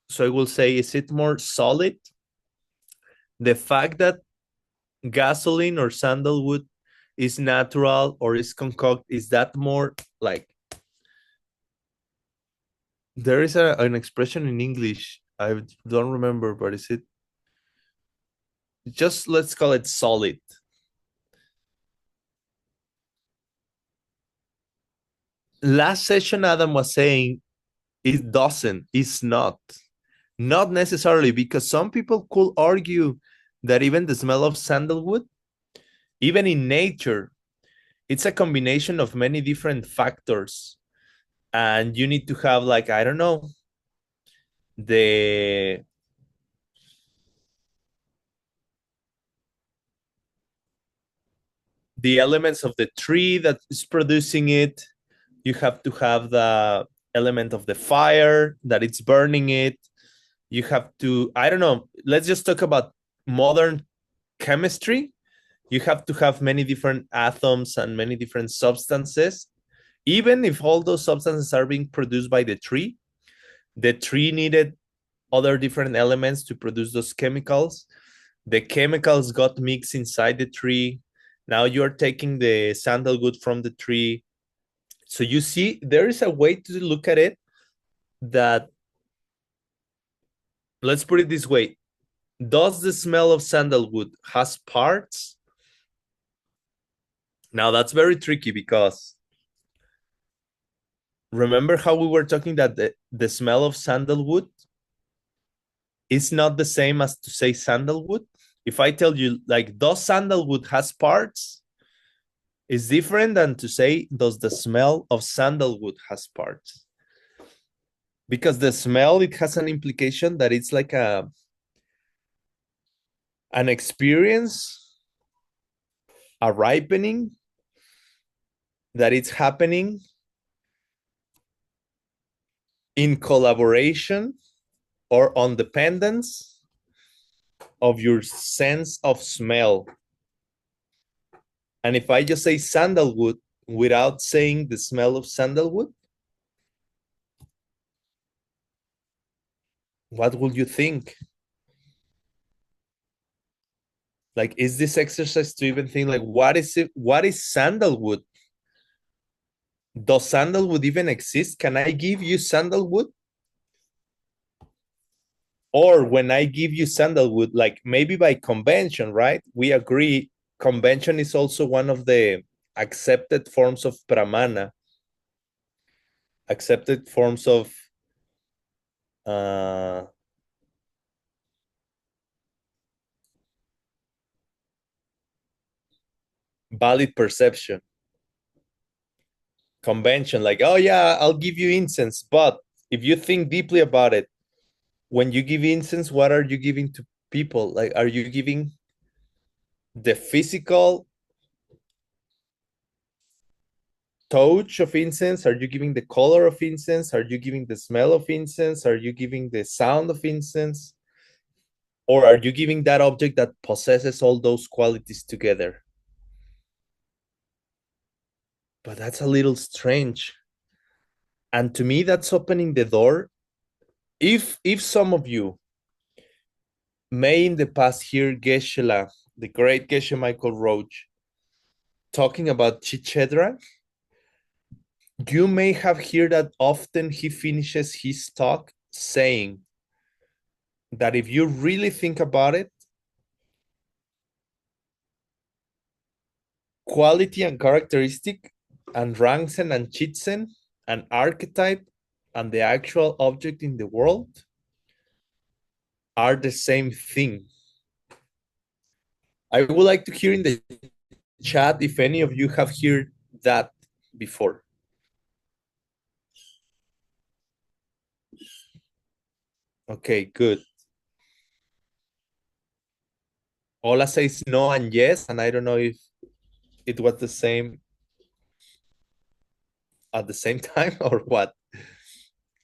So I will say, is it more solid? The fact that gasoline or sandalwood is natural or is concoct, is that more like, there is an expression in English, I don't remember, but is it just, let's call it solid? Last session Adam was saying it doesn't, it's not necessarily, because some people could argue that even the smell of sandalwood, even in nature, it's a combination of many different factors, and you need to have, like, I don't know, the elements of the tree that is producing it, You have to have the element of the fire, that it's burning it. You have to, I don't know, let's just talk about modern chemistry. You have to have many different atoms and many different substances. Even if all those substances are being produced by the tree needed other different elements to produce those chemicals. The chemicals got mixed inside the tree. Now you're taking the sandalwood from the tree. So you see, there is a way to look at it that, let's put it this way. Does the smell of sandalwood has parts? Now that's very tricky, because remember how we were talking that the smell of sandalwood is not the same as to say sandalwood? If I tell you, like, does sandalwood has parts, is different than to say, does the smell of sandalwood has parts? Because the smell, it has an implication that it's like an experience, a ripening, that it's happening in collaboration or on dependence of your sense of smell. And if I just say sandalwood without saying the smell of sandalwood, what would you think? Like, is this exercise to even think, like, what is it? What is sandalwood? Does sandalwood even exist? Can I give you sandalwood? Or when I give you sandalwood, like maybe by convention, right? We agree convention is also one of the accepted forms of pramana, accepted forms of uh, valid perception. Convention, like, oh yeah, I'll give you incense. But if you think deeply about it, when you give incense, what are you giving to people? Like, are you giving the physical touch of incense? Are you giving the color of incense? Are you giving the smell of incense? Are you giving the sound of incense? Or are you giving that object that possesses all those qualities together? But that's a little strange. And to me, that's opening the door. If some of you may in the past hear Geshe, the great Geshe Michael Roach, talking about Chichedra, you may have heard that often he finishes his talk saying that if you really think about it, quality and characteristic and Rangsen and Chitzen, an archetype and the actual object in the world are the same thing. I would like to hear in the chat if any of you have heard that before. Okay, good. Ola says no and yes, and I don't know if it was the same at the same time or what.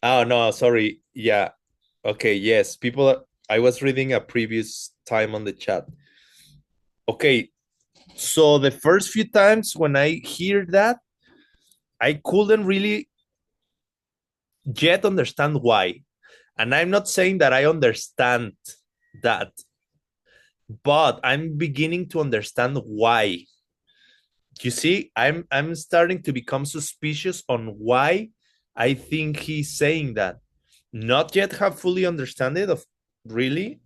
Oh no, sorry. Yeah. Okay, yes. I was reading a previous time on the chat. Okay, so the first few times when I hear that, I couldn't really yet understand why. And I'm not saying that I understand that, but I'm beginning to understand why. You see, I'm starting to become suspicious on why I think he's saying that. Not yet have fully understand it of really,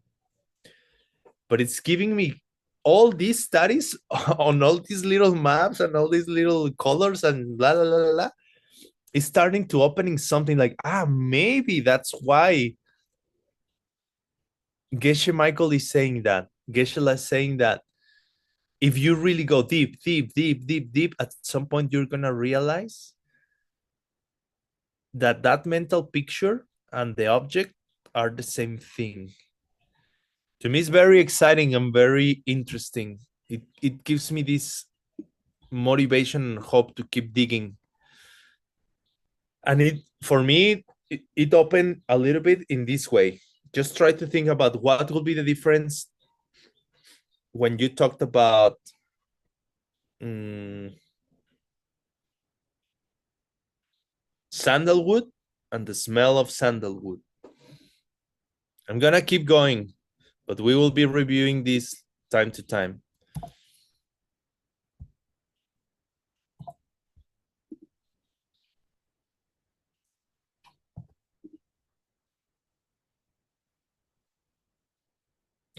but it's giving me all these studies on all these little maps and all these little colors and blah blah blah blah. Blah. It's starting to opening something like, maybe that's why Geshe Michael is saying that. Geshe is saying that if you really go deep, deep, deep, deep, deep, at some point you're gonna realize that that mental picture and the object are the same thing. To me, it's very exciting and very interesting. It gives me this motivation and hope to keep digging. And it, for me, it opened a little bit in this way. Just try to think about what will be the difference when you talked about sandalwood and the smell of sandalwood. I'm gonna keep going, but we will be reviewing this time to time.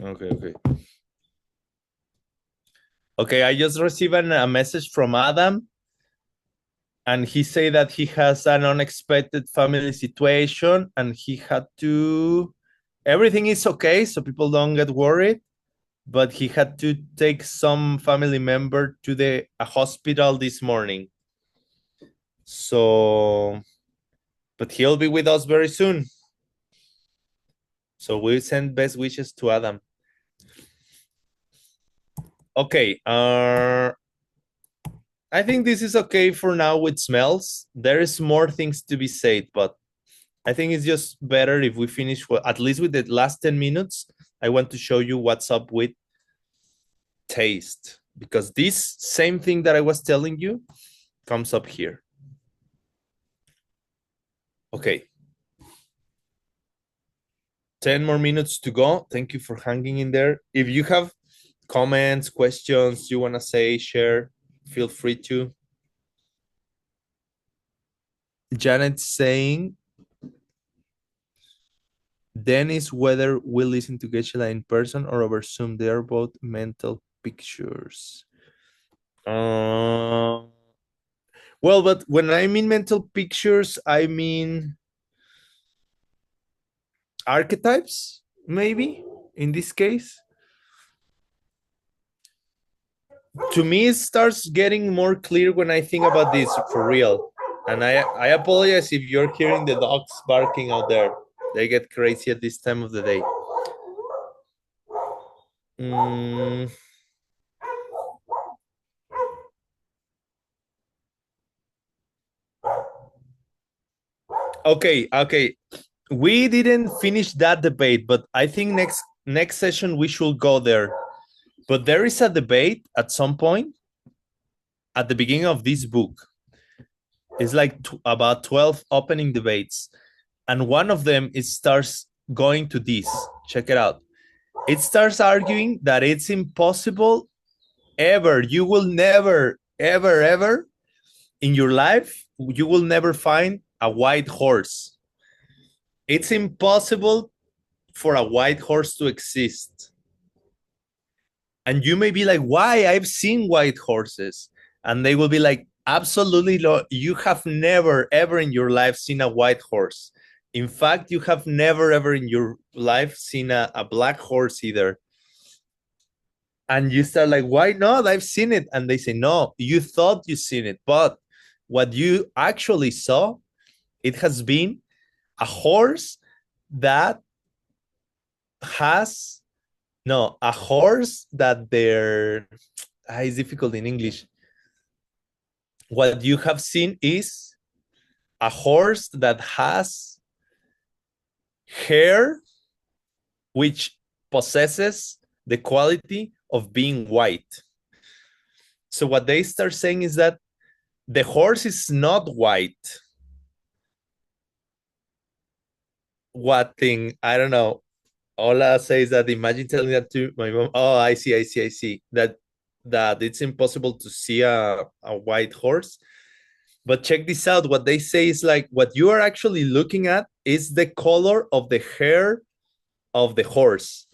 Okay. Okay, I just received a message from Adam, and he said that he has an unexpected family situation, and he had to. Everything is okay, so people don't get worried. But he had to take some family member to the hospital this morning. So, but he'll be with us very soon. So we send best wishes to Adam. Okay. I think this is okay for now with smells. There is more things to be said, but I think it's just better if we finish at least with the last 10 minutes. I want to show you what's up with taste, because this same thing that I was telling you comes up here. Okay. 10 more minutes to go. Thank you for hanging in there. If you have comments, questions you want to say, share, feel free to. Janet's saying, Dennis, whether we listen to Geshe in person or over Zoom, they are both mental pictures. Well, but when I mean mental pictures, I mean archetypes, maybe, in this case. To me, it starts getting more clear when I think about this for real. And I apologize if you're hearing the dogs barking out there. They get crazy at this time of the day. Okay. We didn't finish that debate, but I think next session we should go there. But there is a debate at some point at the beginning of this book. It's like about 12 opening debates. And one of them, it starts going to this. Check it out. It starts arguing that it's impossible ever. You will never, ever in your life, you will never find a white horse. It's impossible for a white horse to exist. And you may be like, why? I've seen white horses. And they will be like, absolutely no. You have never, ever in your life seen a white horse. In fact, you have never, ever in your life seen a black horse either. And you start like, why not? I've seen it. And they say, no, you thought you seen it. But what you actually saw, it has been a horse that has, no, a horse that they're, it's difficult in English. What you have seen is a horse that has hair which possesses the quality of being white. So what they start saying is that the horse is not white. What thing? I don't know. Ola says that imagine telling that to my mom. Oh, I see. That it's impossible to see a white horse. But check this out. What they say is like what you are actually looking at is the color of the hair of the horse.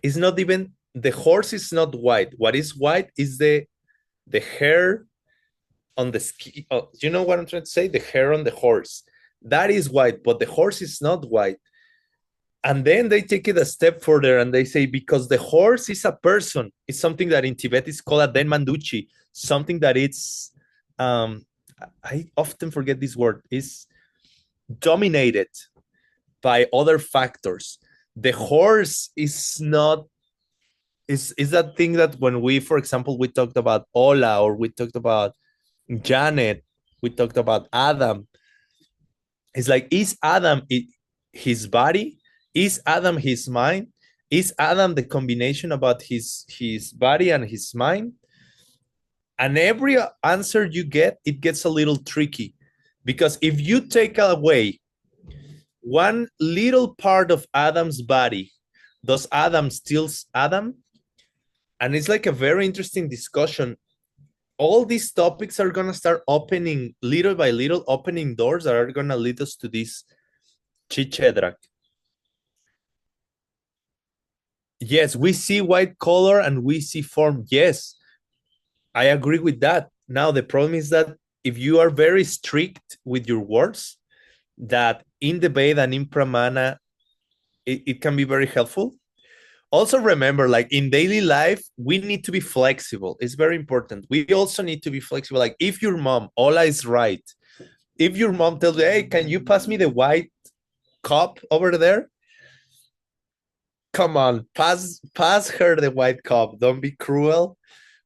It's not even, the horse is not white. What is white is the hair on the skin. Oh, you know what I'm trying to say? The hair on the horse. That is white, but the horse is not white. And then they take it a step further and they say, because the horse is a person, it's something that in Tibet is called a denmanduchi, something that it's, I often forget this word, is dominated by other factors. The horse is not, is that thing that when we, for example, we talked about Ola or we talked about Janet, we talked about Adam, It's like, is Adam his body? Is Adam his mind? Is Adam the combination about his body and his mind? And every answer you get, it gets a little tricky, because if you take away one little part of Adam's body, does Adam still Adam? And it's like a very interesting discussion. All these topics are going to start opening little by little, opening doors that are going to lead us to this Chichedrak. Yes, we see white color and we see form. Yes, I agree with that. Now, the problem is that if you are very strict with your words, that in debate and in Pramana, it can be very helpful. Also remember, like in daily life, we need to be flexible. It's very important. We also need to be flexible. Like if your mom, Ola is right. If your mom tells you, hey, can you pass me the white cup over there? Come on, pass her the white cup. Don't be cruel.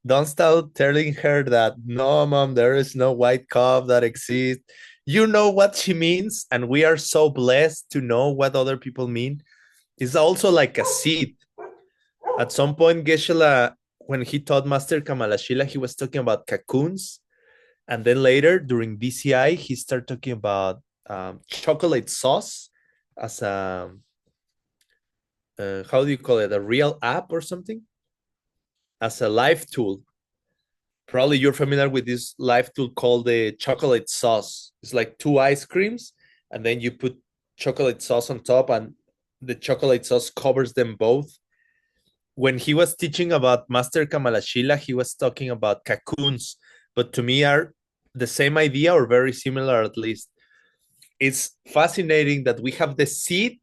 Don't start telling her that, no, mom, there is no white cup that exists. You know what she means, and we are so blessed to know what other people mean. It's also like a seed. At some point, Geshe, when he taught Master Kamalashila, he was talking about cocoons. And then later, during BCI, he started talking about chocolate sauce as a, how do you call it, a real app or something? As a life tool. Probably you're familiar with this life tool called the chocolate sauce. It's like two ice creams, and then you put chocolate sauce on top, and the chocolate sauce covers them both. When he was teaching about Master Kamalashila, he was talking about cocoons, but to me are the same idea or very similar at least. It's fascinating that we have the seed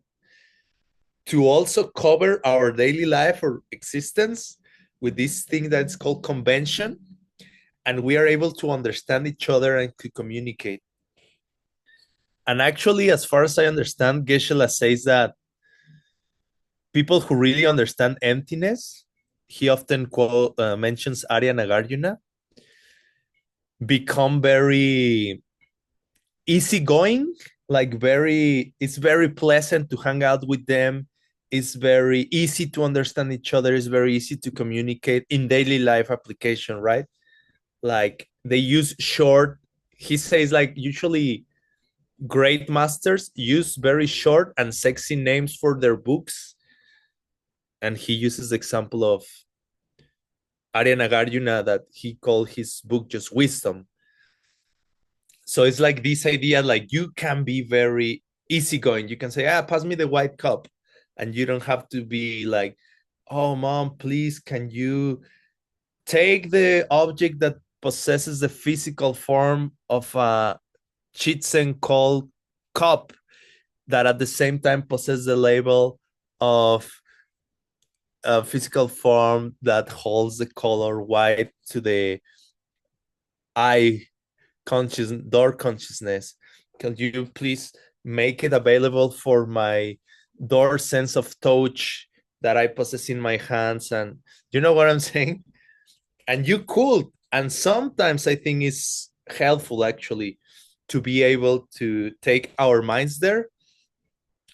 to also cover our daily life or existence with this thing that's called convention, and we are able to understand each other and to communicate. And actually, as far as I understand, Geshe says that people who really understand emptiness, he often mentions Arya Nagarjuna, become very easygoing, like it's very pleasant to hang out with them. It's very easy to understand each other. It's very easy to communicate in daily life application, right? Like they use short, he says, like usually great masters use very short and sexy names for their books. And he uses the example of Arya Nagarjuna that he called his book just wisdom. So it's like this idea, like you can be very easygoing. You can say, pass me the white cup. And you don't have to be like, oh, mom, please, can you take the object that possesses the physical form of a Chitzen called cup that at the same time possesses the label of a physical form that holds the color white to the eye door consciousness. Can you please make it available for my door sense of touch that I possess in my hands? And you know what I'm saying? And you could. And sometimes I think it's helpful actually to be able to take our minds there,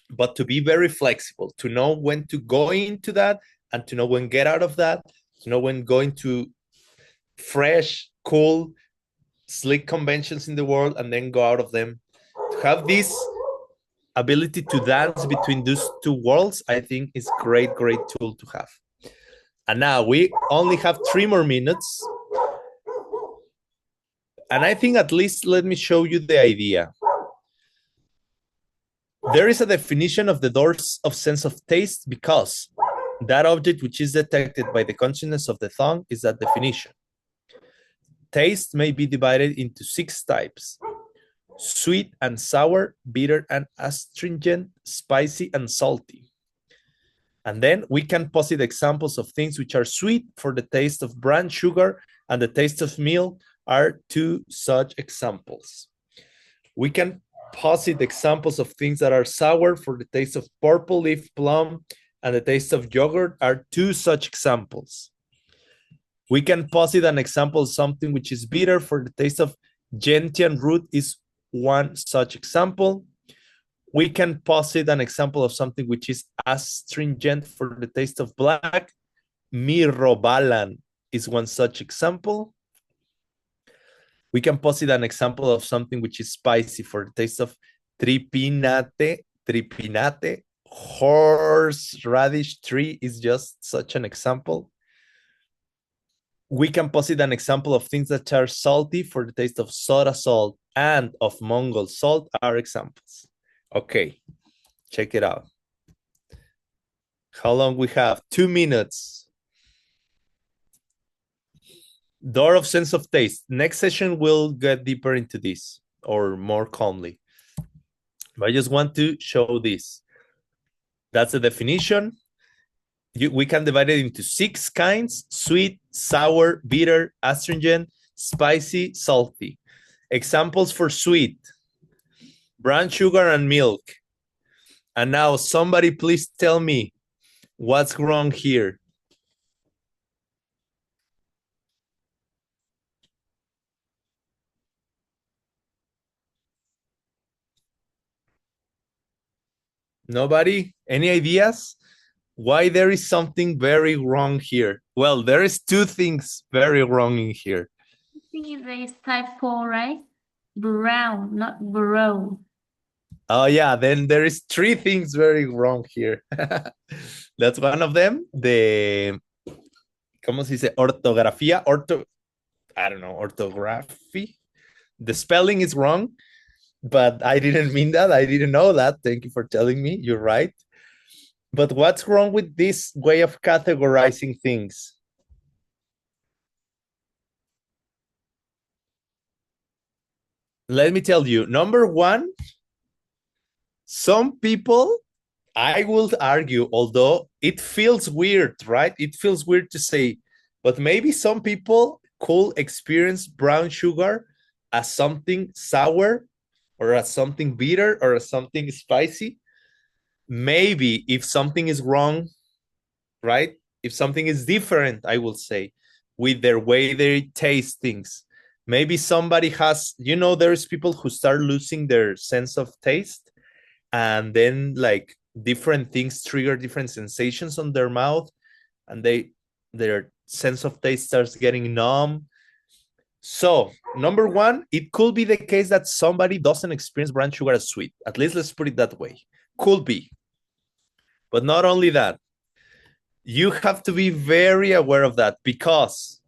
but to be very flexible, to know when to go into that and to know when get out of that, to know when going to fresh, cool, slick conventions in the world and then go out of them. To have this ability to dance between those two worlds, I think is great tool to have. And now we only have 3 more minutes. And I think at least let me show you the idea. There is a definition of the doors of sense of taste because that object which is detected by the consciousness of the tongue is that definition. Taste may be divided into 6 types: sweet and sour, bitter and astringent, spicy and salty. And then we can posit examples of things which are sweet for the taste of brown sugar and the taste of milk are 2 such examples. We can posit examples of things that are sour for the taste of purple leaf plum and the taste of yogurt are 2 such examples. We can posit an example of something which is bitter for the taste of gentian root is 1 such example. We can posit an example of something which is astringent for the taste of black. Mirobalan is one such example. We can posit an example of something which is spicy for the taste of tripinate. Horseradish tree is just such an example. We can posit an example of things that are salty for the taste of soda salt and of Mongol salt are examples. Okay, check it out. How long we have? 2 minutes. Door of sense of taste. Next session, we'll get deeper into this or more calmly. But I just want to show this. That's the definition. We can divide it into 6 kinds: sweet, sour, bitter, astringent, spicy, salty. Examples for sweet: brown sugar and milk. And now somebody please tell me what's wrong here. Nobody? Any ideas? Why there is something very wrong here? Well, there is 2 things very wrong in here. I think there is typo, right? Brown, not brown. Oh yeah, then there is 3 things very wrong here. That's one of them. The, ¿cómo se dice? Ortografía, I don't know, orthography. The spelling is wrong, but I didn't mean that. I didn't know that. Thank you for telling me. You're right. But what's wrong with this way of categorizing things? Let me tell you. Number one, some people, I will argue, although it feels weird, right? It feels weird to say, but maybe some people could experience brown sugar as something sour or as something bitter or as something spicy. Maybe if something is wrong, right? If something is different, I will say, with their way they taste things. Maybe somebody has, there's people who start losing their sense of taste, and then like different things trigger different sensations on their mouth, and their sense of taste starts getting numb. So, number one, it could be the case that somebody doesn't experience brown sugar as sweet. At least let's put it that way. Could be. But not only that, you have to be very aware of that, because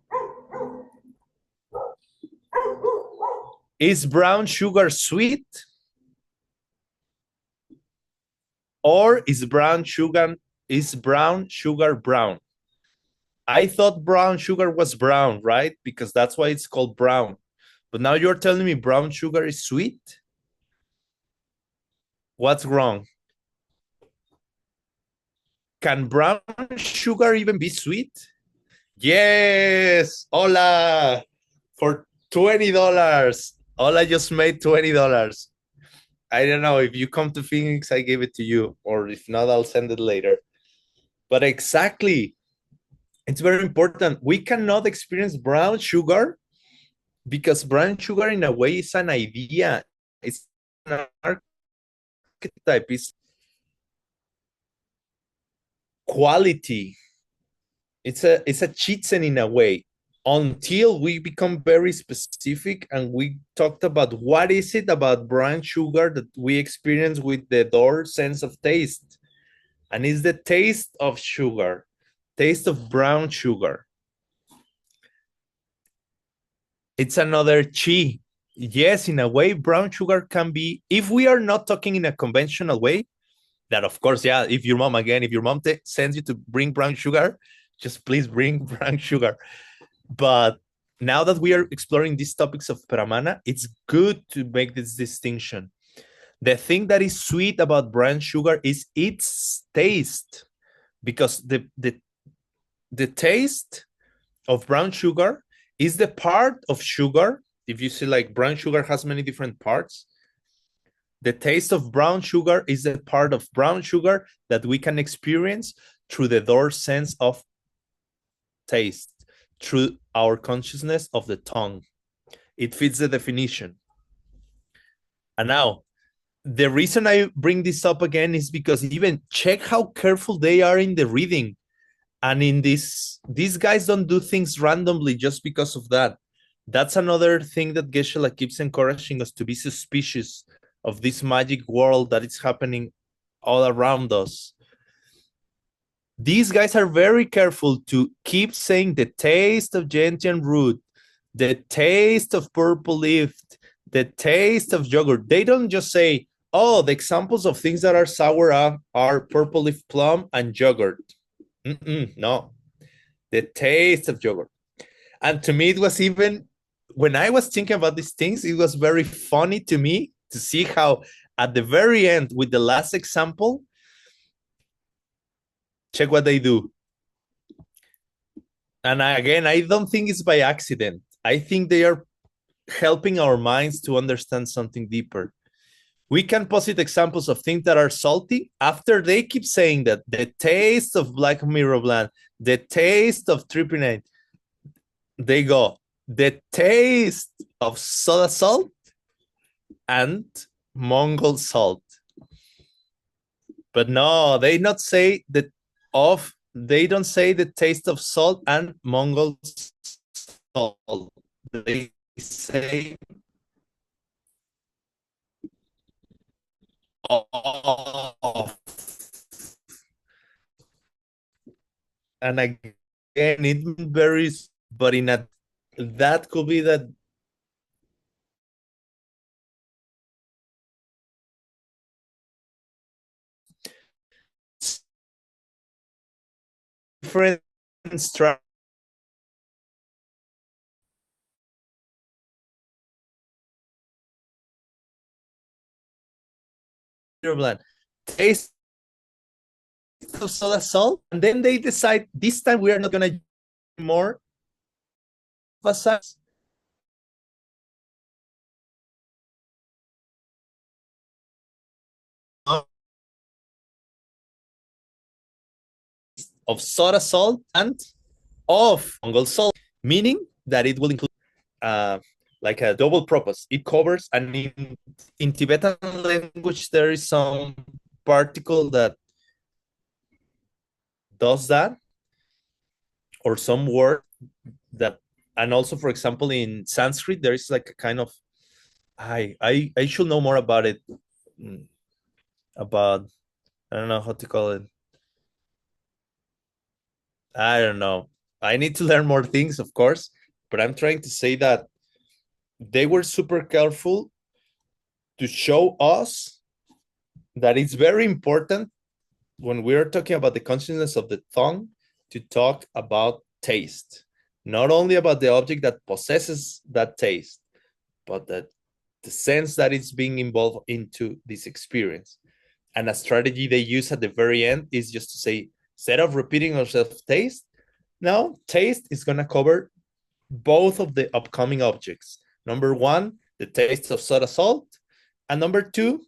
is brown sugar sweet? Or is brown sugar brown? I thought brown sugar was brown, right? Because that's why it's called brown. But now you're telling me brown sugar is sweet? What's wrong? Can brown sugar even be sweet? Yes. Hola. For $20. Hola just made $20. I don't know. If you come to Phoenix, I give it to you. Or if not, I'll send it later. But exactly. It's very important. We cannot experience brown sugar because brown sugar, in a way, is an idea. It's an archetype. It's quality. It's a Chitzen in a way, until we become very specific and we talked about what is it about brown sugar that we experience with the door sense of taste. And it's the taste of sugar, taste of brown sugar. It's another chi. Yes, in a way, brown sugar can be, if we are not talking in a conventional way, that of course, yeah, if your mom sends you to bring brown sugar, just please bring brown sugar. But now that we are exploring these topics of Pramana, it's good to make this distinction. The thing that is sweet about brown sugar is its taste, because the taste of brown sugar is the part of sugar. If you see, like, brown sugar has many different parts. The taste of brown sugar is the part of brown sugar that we can experience through the door sense of taste, through our consciousness of the tongue. It fits the definition. And now, the reason I bring this up again is because even check how careful they are in the reading. And in this, these guys don't do things randomly just because of that. That's another thing that Geshe keeps encouraging us to be suspicious of this magic world that is happening all around us. These guys are very careful to keep saying the taste of gentian root, the taste of purple leaf, the taste of yogurt. They don't just say, oh, the examples of things that are sour are purple leaf plum and yogurt. No, the taste of yogurt. And to me, it was even, when I was thinking about these things, it was very funny to me to see how at the very end, with the last example, check what they do. And again, I don't think it's by accident. I think they are helping our minds to understand something deeper. We can posit examples of things that are salty after they keep saying that the taste of black mirror blend, the taste of tryptophan, they go, the taste of soda salt and Mongol salt. But no, they not say that of, they don't say the taste of salt and Mongol salt. They say of. And again, it varies, but in a, that could be that different structure blend. Taste of soda salt, and then they decide this time we are not going to more emphasize of soda salt and of Mongol salt, meaning that it will include like a double purpose. It covers, and in Tibetan language, there is some particle that does that, or some word that, and also, for example, in Sanskrit, there is like a kind of, I should know more about it, about, I don't know how to call it. I don't know. I need to learn more things, of course, but I'm trying to say that they were super careful to show us that it's very important when we're talking about the consciousness of the tongue to talk about taste, not only about the object that possesses that taste, but that the sense that is being involved into this experience. And a strategy they use at the very end is just to say, instead of repeating ourselves taste, now taste is going to cover both of the upcoming objects. Number one, the taste of soda salt, and number two,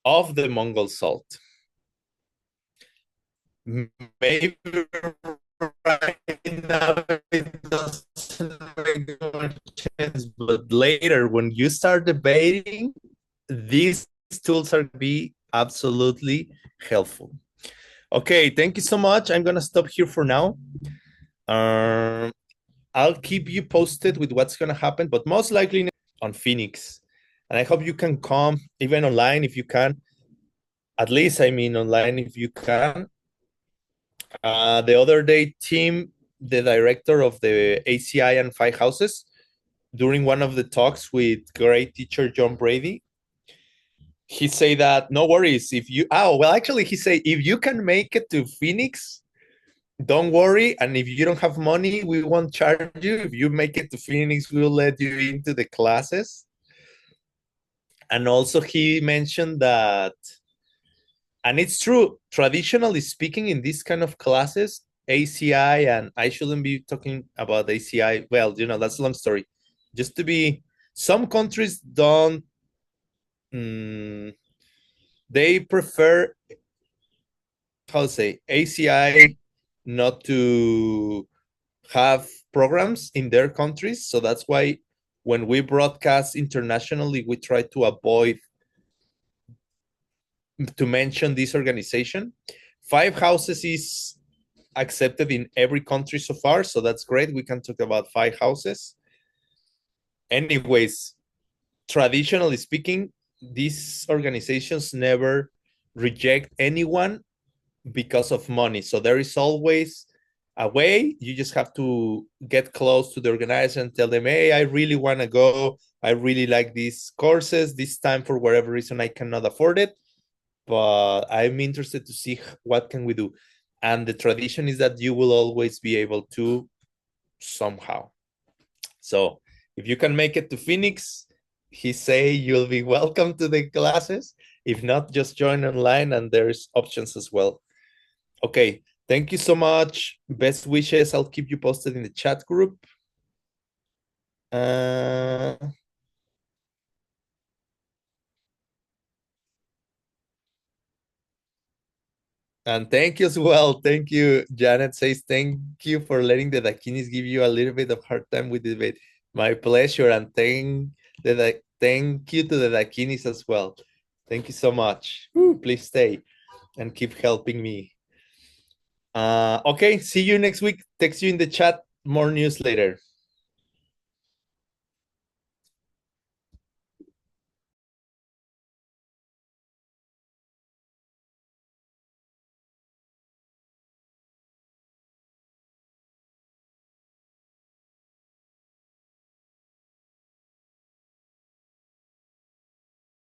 of the Mongol salt. Maybe right now it doesn't make much sense, but later when you start debating, these tools are be absolutely helpful. Okay, thank you so much. I'm gonna stop here for now. I'll keep you posted with what's gonna happen, but most likely on Phoenix. And I hope you can come even online if you can. At least, I mean, online if you can. The other day, Tim, the director of the ACI and Five Houses, during one of the talks with great teacher John Brady, he say that no worries if you, actually he say, if you can make it to Phoenix, don't worry, and if you don't have money, we won't charge you. If you make it to Phoenix, we'll let you into the classes. And also he mentioned that, and it's true, traditionally speaking, in these kind of classes, ACI, and I shouldn't be talking about ACI, well, that's a long story. Just to be, some countries don't, they prefer, how to say, ACI not to have programs in their countries. So that's why when we broadcast internationally, we try to avoid to mention this organization. 5 houses is accepted in every country so far, so that's great. We can talk about 5 houses. Anyways, traditionally speaking, these organizations never reject anyone because of money. So there is always a way. You just have to get close to the organizer and tell them, hey, I really want to go. I really like these courses. This time, for whatever reason, I cannot afford it, but I'm interested to see what can we do. And the tradition is that you will always be able to somehow. So if you can make it to Phoenix, he say you'll be welcome to the classes. If not, just join online and there's options as well. Okay, thank you so much. Best wishes. I'll keep you posted in the chat group. And thank you as well. Thank you. Janet says, thank you for letting the Dakinis give you a little bit of hard time with the debate. My pleasure. And thank you to the Dakinis as well. Thank you so much. Please stay and keep helping me. Okay, see you next week. Text you in the chat. More news later.